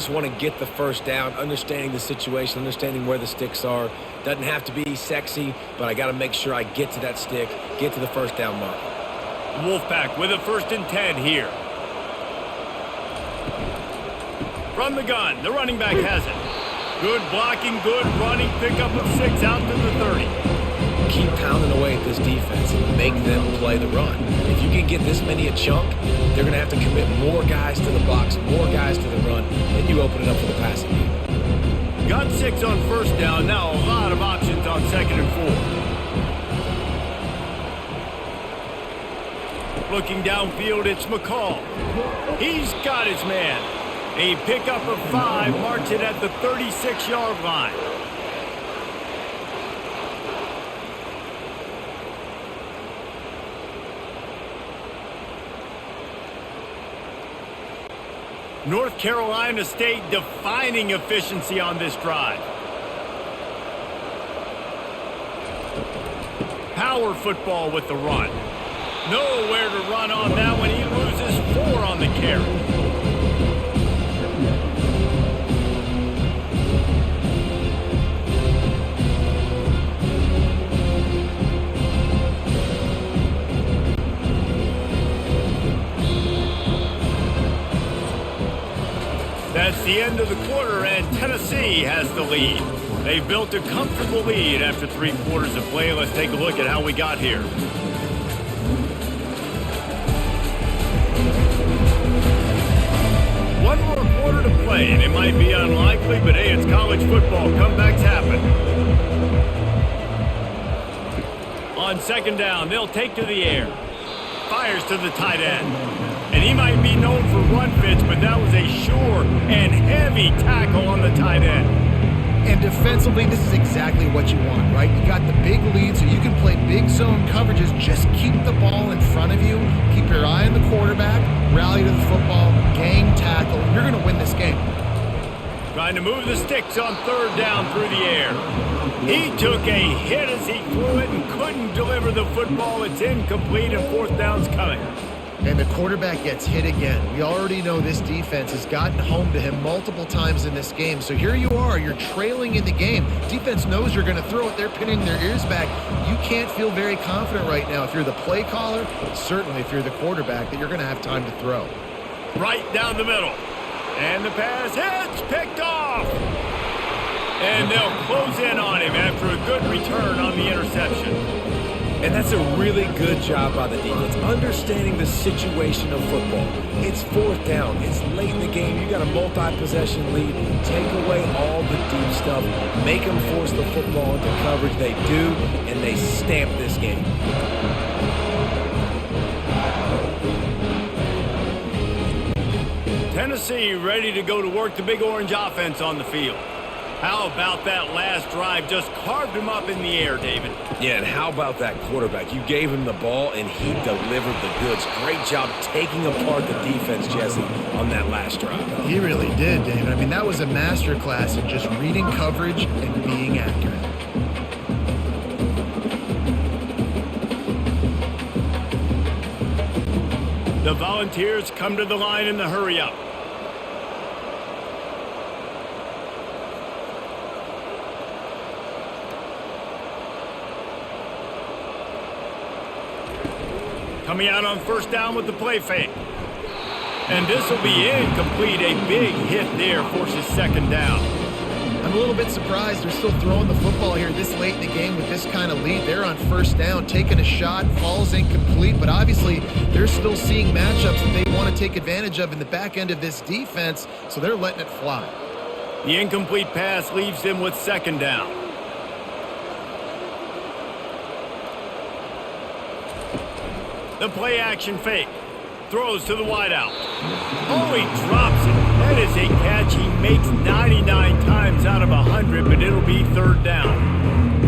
want to get the first down, understanding the situation, understanding where the sticks are. Doesn't have to be sexy, but I got to make sure I get to that stick, get to the first down mark. Wolfpack with a 1st and 10 here. From the gun, the running back has it. Good blocking, good running, pickup of 6 out to the 30. Keep pounding away at this defense and make them play the run. If you can get this many a chunk, they're going to have to commit more guys to the box, more guys to the run, and you open it up for the passing game. Got 6 on 1st down, now a lot of options on 2nd and 4. Looking downfield, it's McCall. He's got his man. A pickup of 5, marks it at the 36-yard line. North Carolina State defining efficiency on this drive. Power football with the run. Nowhere to run on that one. He loses 4 on the carry. That's the end of the quarter, and Tennessee has the lead. They've built a comfortable lead after 3 quarters of play. Let's take a look at how we got here. One more quarter to play, and it might be unlikely, but hey, it's college football. Comebacks happen. On 2nd down, they'll take to the air. Fires to the tight end. And he might be known for run fits, but that was a sure and heavy tackle on the tight end. And defensively, this is exactly what you want, right? You got the big lead, so you can play big zone coverages. Just keep the ball in front of you. Keep your eye on the quarterback. Rally to the football. Gang tackle. You're going to win this game. Trying to move the sticks on 3rd down through the air. He took a hit as he threw it and couldn't deliver the football. It's incomplete, and 4th down's coming. And the quarterback gets hit again. We already know this defense has gotten home to him multiple times in this game. So here you are, you're trailing in the game. Defense knows you're going to throw it. They're pinning their ears back. You can't feel very confident right now if you're the play caller, certainly if you're the quarterback, that you're going to have time to throw. Right down the middle. And the pass hits, picked off. And they'll close in on him after a good return on the interception. And that's a really good job by the defense, understanding the situation of football. It's 4th down. It's late in the game. You got a multi-possession lead. Take away all the deep stuff. Make them force the football into coverage. They do, and they stamp this game. Tennessee ready to go to work, the Big Orange offense on the field. How about that last drive? Just carved him up in the air, David. Yeah, and how about that quarterback? You gave him the ball, and he delivered the goods. Great job taking apart the defense, Jesse, on that last drive. He really did, David. I mean, that was a masterclass in just reading coverage and being accurate. The Volunteers come to the line in the hurry-up. Coming out on first down with the play fake. And this will be incomplete. A big hit there forces second down. I'm a little bit surprised they're still throwing the football here this late in the game with this kind of lead. They're on first down, taking a shot, falls incomplete, but obviously they're still seeing matchups that they want to take advantage of in the back end of this defense, so they're letting it fly. The incomplete pass leaves them with second down. The play action fake. Throws to the wideout. Oh, he drops it. That is a catch he makes 99 times out of 100, but it'll be third down.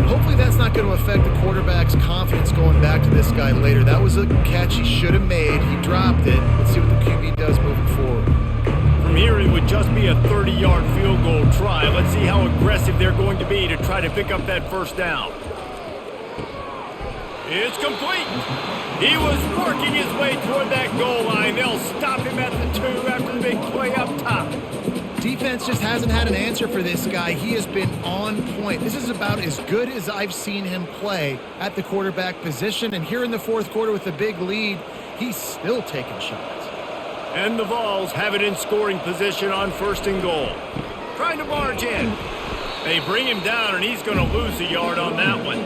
Hopefully that's not going to affect the quarterback's confidence going back to this guy later. That was a catch he should have made. He dropped it. Let's see what the QB does moving forward. From here, it would just be a 30-yard field goal try. Let's see how aggressive they're going to be to try to pick up that first down. It's complete. He was working his way toward that goal line. They'll stop him at the 2 after the big play up top. Defense just hasn't had an answer for this guy. He has been on point. This is about as good as I've seen him play at the quarterback position. And here in the fourth quarter with a big lead, he's still taking shots. And the Vols have it in scoring position on first and goal. Trying to barge in. They bring him down, and he's going to lose a yard on that one.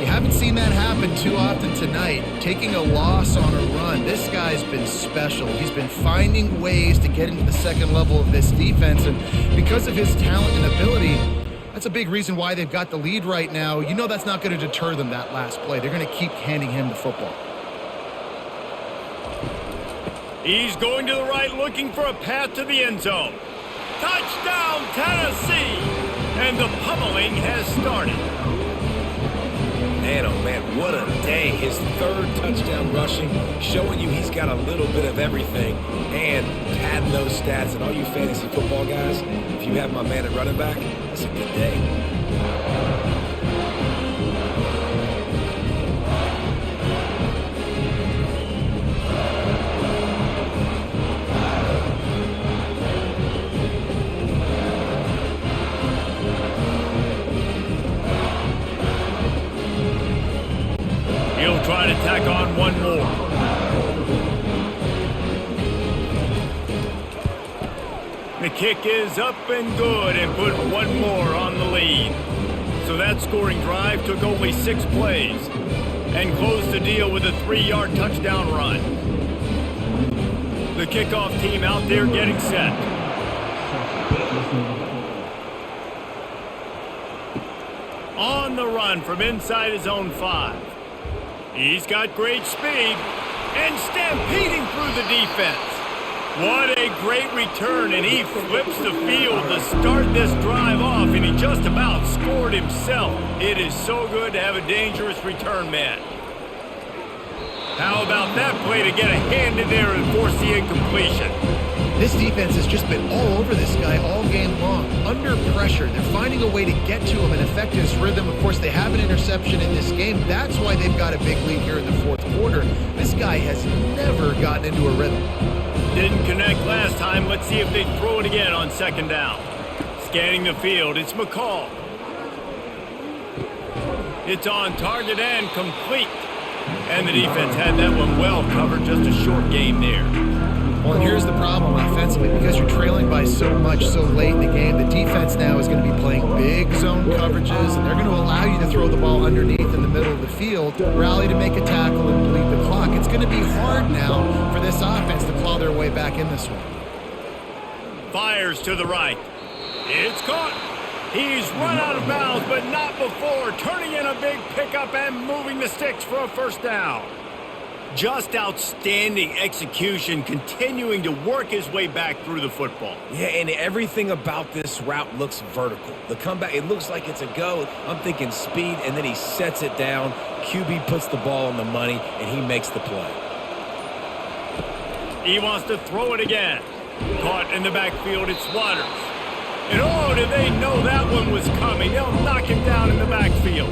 You haven't seen that happen too often tonight, taking a loss on a run. This guy's been special. He's been finding ways to get into the second level of this defense, and because of his talent and ability, that's a big reason why they've got the lead right now. You know that's not going to deter them, that last play. They're going to keep handing him the football. He's going to the right, looking for a path to the end zone. Touchdown, Tennessee! And the pummeling has started. Man, oh man, what a day. His third touchdown rushing, showing you he's got a little bit of everything. And adding those stats, and all you fantasy football guys, if you have my man at running back, that's a good day. He'll try to tack on one more. The kick is up and good and put one more on the lead. So that scoring drive took only 6 plays and closed the deal with a 3-yard touchdown run. The kickoff team out there getting set. On the run from inside his own 5. He's got great speed and stampeding through the defense. What a great return, and he flips the field to start this drive off, and he just about scored himself. It is so good to have a dangerous return man. How about that play to get a hand in there and force the incompletion? This defense has just been all over this guy all game long. Under pressure, they're finding a way to get to him and affect his rhythm. Of course, they have an interception in this game. That's why they've got a big lead here in the fourth quarter. This guy has never gotten into a rhythm. Didn't connect last time. Let's see if they throw it again on second down. Scanning the field, it's McCall. It's on target and complete. And the defense had that one well covered. Just a short game there. Well, and here's the problem offensively. Because you're trailing by so much so late in the game, the defense now is going to be playing big zone coverages, and they're going to allow you to throw the ball underneath in the middle of the field, rally to make a tackle, and bleed the clock. It's going to be hard now for this offense to claw their way back in this one. Fires to the right. It's caught. He's run out of bounds, but not before. Turning in a big pickup and moving the sticks for a first down. Just outstanding execution, continuing to work his way back through the football. Yeah, and everything about this route looks vertical. The comeback, it looks like it's a go. I'm thinking speed, and then he sets it down. QB puts the ball on the money, and he makes the play. He wants to throw it again. Caught in the backfield, it's Waters. And oh, do they know that one was coming. They'll knock him down in the backfield.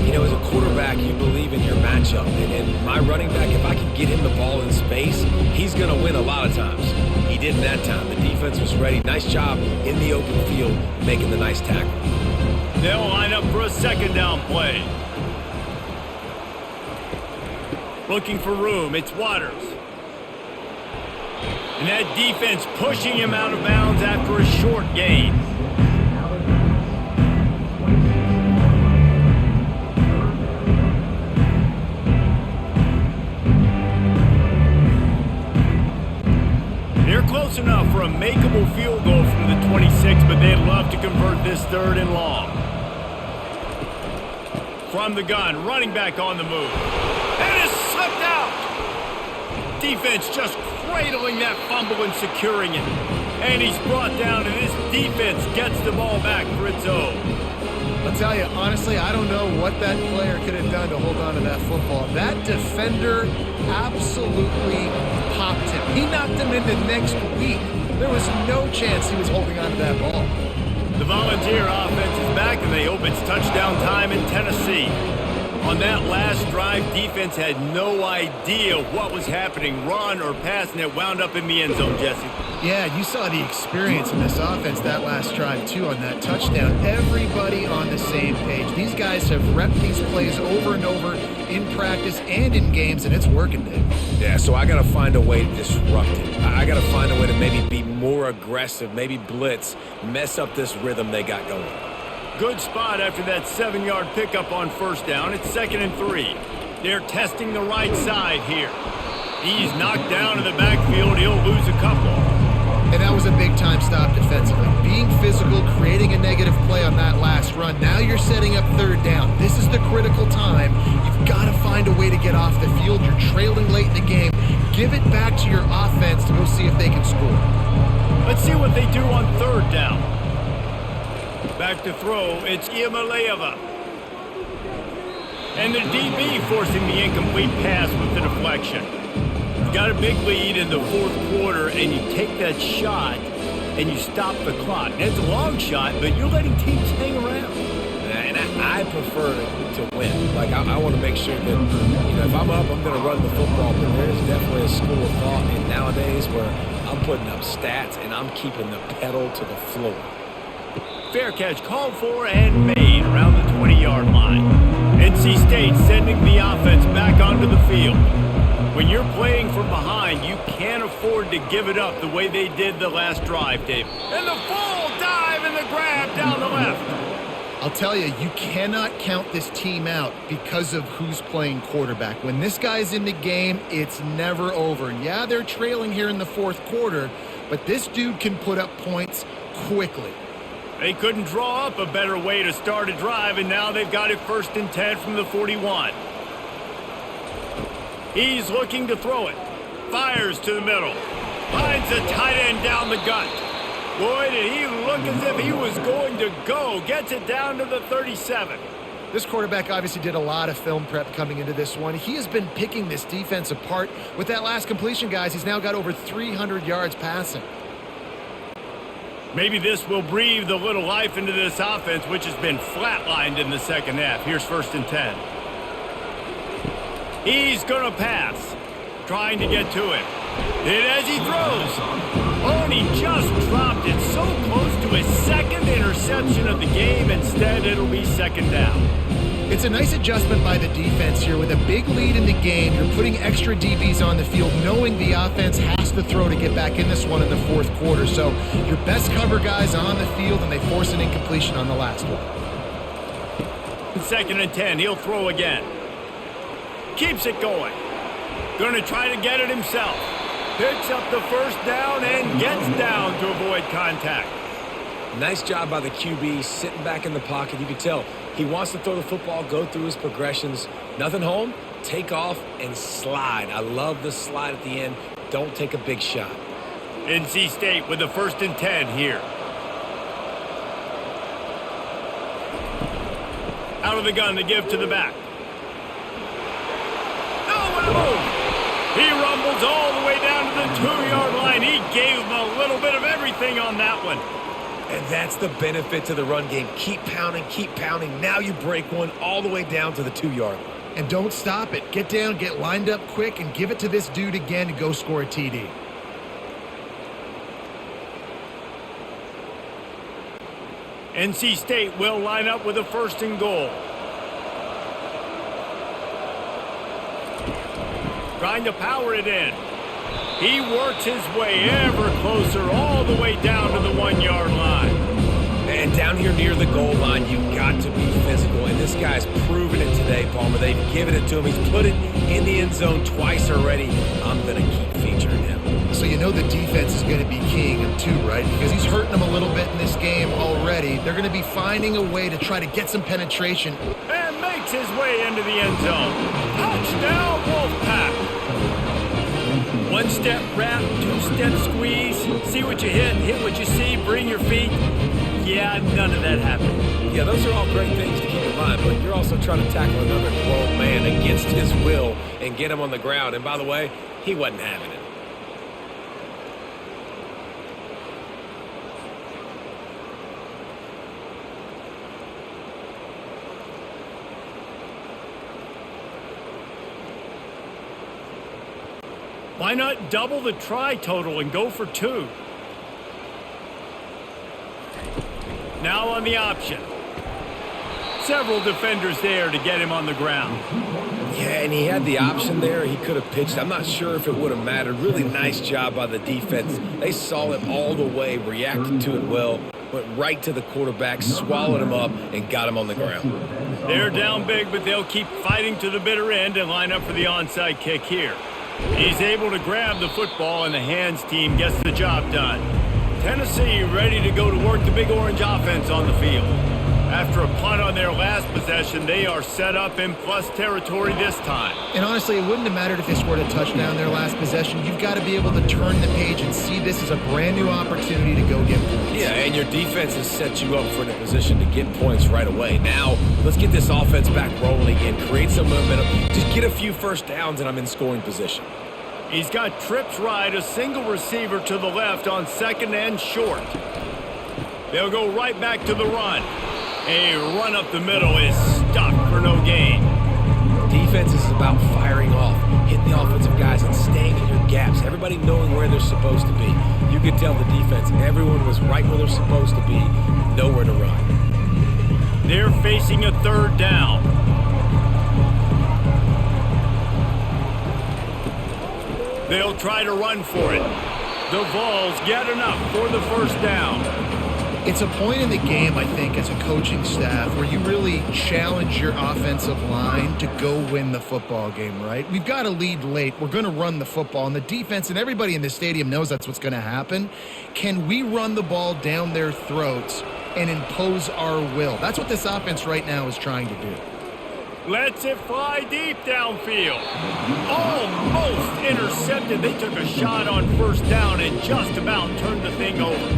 You know, as a quarterback, you believe in your matchup. And my running back, if I can get him the ball in space, he's going to win a lot of times. He didn't that time. The defense was ready. Nice job in the open field making the nice tackle. They'll line up for a second down play. Looking for room. It's Waters. And that defense pushing him out of bounds after a short gain. They're close enough for a makeable field goal from the 26, but they'd love to convert this 3rd and long. From the gun, running back on the move. And it's slipped out! Defense just cradling that fumble and securing it. And he's brought down, and this defense gets the ball back for its own. I'll tell you, honestly, I don't know what that player could have done to hold on to that football. That defender absolutely popped him. He knocked him into next week. There was no chance he was holding on to that ball. The Volunteer offense is back, and they hope it's touchdown time in Tennessee. On that last drive, defense had no idea what was happening, run or pass, and it wound up in the end zone, Jesse. Yeah, you saw the experience in this offense that last drive, too, on that touchdown. Everybody on the same page. These guys have repped these plays over and over in practice and in games, and it's working, Dave. Yeah, so I got to find a way to disrupt it. I got to find a way to maybe be more aggressive, maybe blitz, mess up this rhythm they got going. Good spot after that 7-yard pickup on first down. It's 2nd and 3. They're testing the right side here. He's knocked down in the backfield. He'll lose a couple. And that was a big-time stop defensively. Being physical, creating a negative play on that last run. Now you're setting up 3rd down. This is the critical time. You've got to find a way to get off the field. You're trailing late in the game. Give it back to your offense to go see if they can score. Let's see what they do on 3rd down. Back to throw, it's Iamaleava. And the DB forcing the incomplete pass with the deflection. You've got a big lead in the 4th quarter, and you take that shot, and you stop the clock. And it's a long shot, but you're letting teams hang around. And I prefer to win. Like, I want to make sure that, you know, if I'm up, I'm going to run the football. But there's definitely a school of thought in nowadays where I'm putting up stats, and I'm keeping the pedal to the floor. Fair catch called for and made around the 20-yard line. NC State sending the offense back onto the field. When you're playing from behind, you can't afford to give it up the way they did the last drive, Dave. And the full dive and the grab down the left. I'll tell you, you cannot count this team out because of who's playing quarterback. When this guy's in the game, it's never over. Yeah, they're trailing here in the 4th quarter, but this dude can put up points quickly. They couldn't draw up a better way to start a drive, and now they've got it 1st and 10 from the 41. He's looking to throw it. Fires to the middle. Finds a tight end down the gut. Boy, did he look as if he was going to go. Gets it down to the 37. This quarterback obviously did a lot of film prep coming into this one. He has been picking this defense apart. With that last completion, guys, he's now got over 300 yards passing. Maybe this will breathe a little life into this offense, which has been flatlined in the 2nd half. Here's 1st and 10. He's going to pass, trying to get to him. And as he throws, oh, and he just dropped it so close to his 2nd interception of the game. Instead, it'll be 2nd down. It's a nice adjustment by the defense here. With a big lead in the game, you're putting extra DBs on the field, knowing the offense has to throw to get back in this one in the 4th quarter. So your best cover guys on the field, and they force an incompletion on the last one. 2nd and 10, he'll throw again. Keeps it going. Going to try to get it himself. Picks up the 1st down and gets down to avoid contact. Nice job by the QB, sitting back in the pocket. You can tell he wants to throw the football, go through his progressions. Nothing home, take off, and slide. I love the slide at the end. Don't take a big shot. NC State with the 1st and 10 here. Out of the gun to give to the back. Oh, what a move! He rumbles all the way down to the 2-yard line. He gave him a little bit of everything on that one. And that's the benefit to the run game. Keep pounding, keep pounding. Now you break one all the way down to the 2-yard line. And don't stop it. Get down, get lined up quick, and give it to this dude again to go score a TD. NC State will line up with a 1st and goal. Trying to power it in. He works his way ever closer all the way down to the 1-yard line. And down here near the goal line, you've got to be physical. And this guy's proven it today, Palmer. They've given it to him. He's put it in the end zone twice already. I'm going to keep featuring him. So you know the defense is going to be keying him too, right? Because he's hurting them a little bit in this game already. They're going to be finding a way to try to get some penetration. And makes his way into the end zone. Touchdown, Wolfpack. 1-step wrap, 2-step squeeze. See what you hit what you see, bring your feet. Yeah, none of that happened. Yeah, those are all great things to keep in mind, but you're also trying to tackle another grown man against his will and get him on the ground. And by the way, he wasn't having it. Why not double the try total and go for 2? Now on the option. Several defenders there to get him on the ground. Yeah, and he had the option there. He could have pitched. I'm not sure if it would have mattered. Really nice job by the defense. They saw it all the way, reacted to it well, went right to the quarterback, swallowed him up, and got him on the ground. They're down big, but they'll keep fighting to the bitter end and line up for the onside kick here. He's able to grab the football, and the hands team gets the job done. Tennessee ready to go to work the Big Orange offense on the field. After a punt on their last possession, they are set up in plus territory this time. And honestly, it wouldn't have mattered if they scored a touchdown their last possession. You've got to be able to turn the page and see this as a brand new opportunity to go get points. Yeah, and your defense has set you up for a position to get points right away. Now, let's get this offense back rolling again, create some momentum, just get a few first downs, and I'm in scoring position. He's got trips right, a single receiver to the left on 2nd and short. They'll go right back to the run. A run up the middle is stopped for no gain. Defense is about firing off, hitting the offensive guys and staying in your gaps. Everybody knowing where they're supposed to be. You could tell the defense, everyone was right where they're supposed to be, nowhere to run. They're facing a 3rd down. They'll try to run for it. The Vols get enough for the 1st down. It's a point in the game, I think, as a coaching staff where you really challenge your offensive line to go win the football game, right? We've got to lead late. We're going to run the football. And the defense and everybody in the stadium knows that's what's going to happen. Can we run the ball down their throats and impose our will? That's what this offense right now is trying to do. Lets it fly deep downfield. Almost intercepted. They took a shot on 1st down and just about turned the thing over.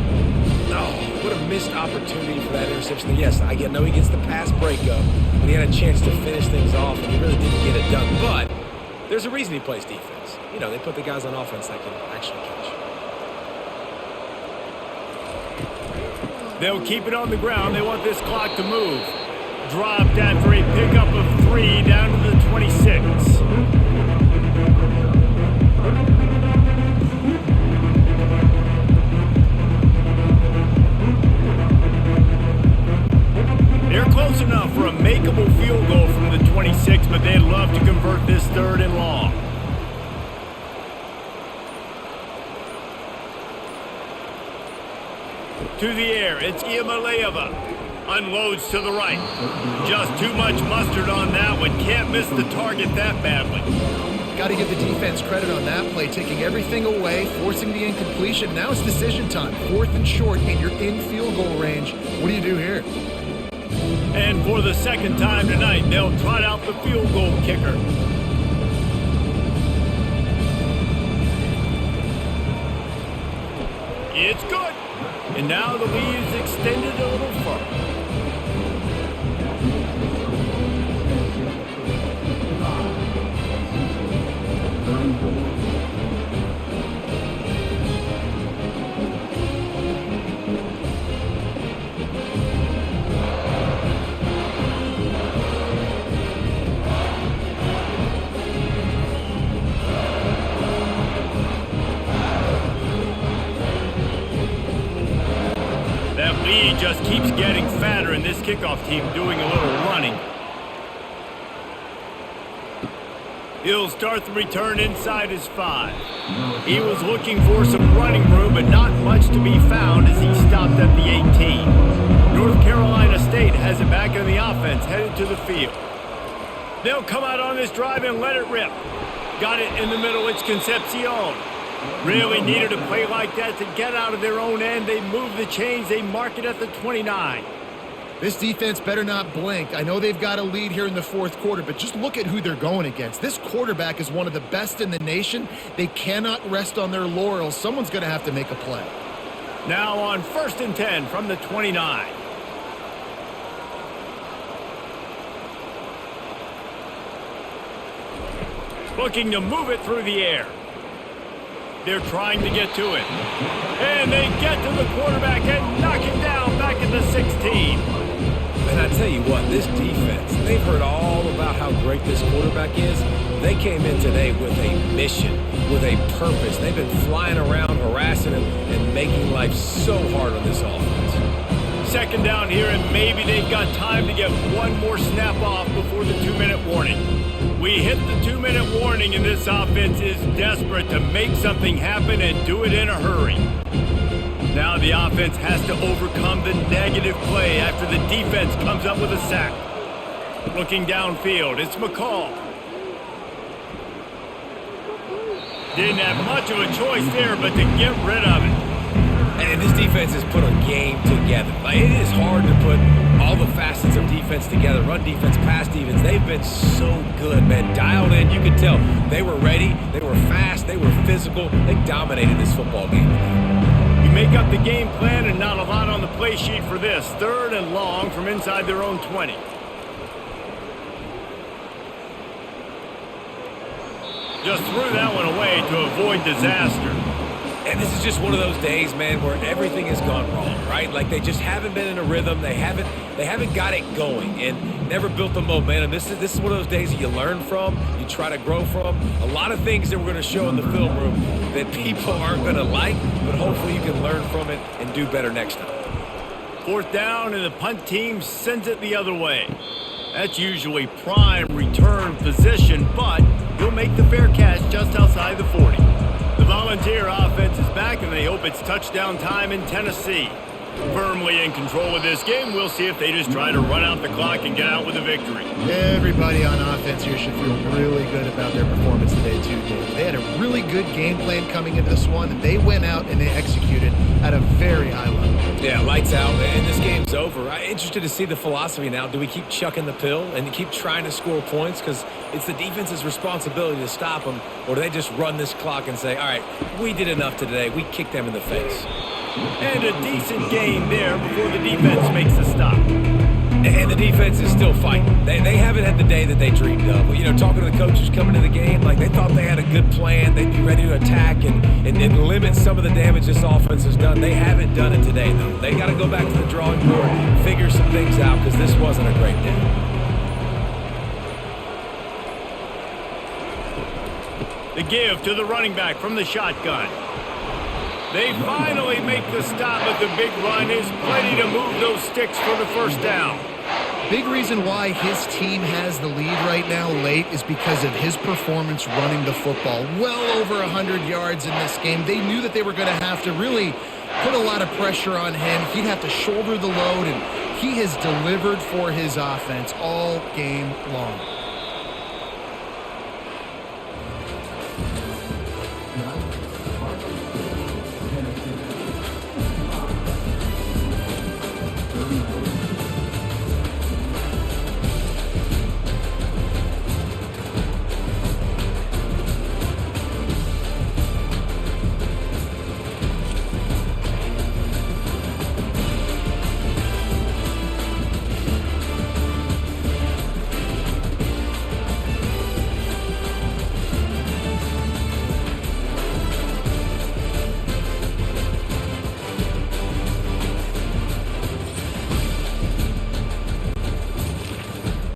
Oh, what a missed opportunity for that interception. Yes, I know he gets the pass breakup, but he had a chance to finish things off, and he really didn't get it done. But there's a reason he plays defense. You know, they put the guys on offense that can actually catch. They'll keep it on the ground. They want this clock to move. Dropped after a pickup of 3 down to the 26. They're close enough for a makeable field goal from the 26, but they'd love to convert this 3rd and long. To the air, it's Iamaleava. Unloads to the right. Just too much mustard on that one. Can't miss the target that badly. Got to give the defense credit on that play, taking everything away, forcing the incompletion. Now it's decision time. 4th and short, and you're in field goal range. What do you do here? And for the 2nd time tonight, they'll trot out the field goal kicker. It's good. And now the lead is extended a little further. body just keeps getting fatter, and this kickoff team doing a little running. He'll start the return inside his 5. He was looking for some running room, but not much to be found as he stopped at the 18. North Carolina State has it back in the offense, headed to the field. They'll come out on this drive and let it rip. Got it in the middle, it's Concepcion. Really needed a play like that to get out of their own end. They move the chains, they mark it at the 29. This defense better not blink. I know they've got a lead here in the fourth quarter, but just look at who they're going against. This quarterback is one of the best in the nation. They cannot rest on their laurels. Someone's going to have to make a play. Now on 1st and 10 from the 29. Looking to move it through the air. They're trying to get to it. And they get to the quarterback and knock him down back at the 16. And I tell you what, this defense, they've heard all about how great this quarterback is. They came in today with a mission, with a purpose. They've been flying around, harassing him, and making life so hard on this offense. Second down here, and maybe they've got time to get one more snap off before the 2-minute warning. We hit the 2-minute warning, and this offense is desperate to make something happen and do it in a hurry. Now the offense has to overcome the negative play after the defense comes up with a sack. Looking downfield, it's McCall. Didn't have much of a choice there, but to get rid of it. And this defense has put a game together. Like, it is hard to put all the facets of defense together. Run defense, pass defense. They've been so good, man. Dialed in. You could tell they were ready. They were fast. They were physical. They dominated this football game. You make up the game plan and not a lot on the play sheet for this. 3rd and long from inside their own 20. Just threw that one away to avoid disaster. And this is just one of those days, man, where everything has gone wrong, right? Like, they just haven't been in a rhythm. They haven't got it going and never built the momentum. This is one of those days that you learn from, you try to grow from. A lot of things that we're going to show in the film room that people aren't going to like, but hopefully you can learn from it and do better next time. 4th down, and the punt team sends it the other way. That's usually prime return position, but he'll make the fair catch just outside the 40. The Volunteer offense is back, and they hope it's touchdown time in Tennessee. Firmly in control of this game. We'll see if they just try to run out the clock and get out with a victory. Everybody on offense here should feel really good about their performance today, too, Dave. They had a really good game plan coming into this one, and they went out and they executed at a very high level. Yeah, lights out, and this game's over. I'm interested to see the philosophy now. Do we keep chucking the pill and keep trying to score points because it's the defense's responsibility to stop them, or do they just run this clock and say, all right, we did enough today. We kicked them in the face. And a decent gain there before the defense makes a stop. And the defense is still fighting. They haven't had the day that they dreamed of. You know, talking to the coaches coming to the game, like they thought they had a good plan. They'd be ready to attack and limit some of the damage this offense has done. They haven't done it today, though. They got to go back to the drawing board, figure some things out, because this wasn't a great day. The give to the running back from the shotgun. They finally make the stop, but the big run is plenty to move those sticks for the 1st down. Big reason why his team has the lead right now late is because of his performance running the football. Well over 100 yards in this game. They knew that they were going to have to really put a lot of pressure on him. He'd have to shoulder the load, and he has delivered for his offense all game long.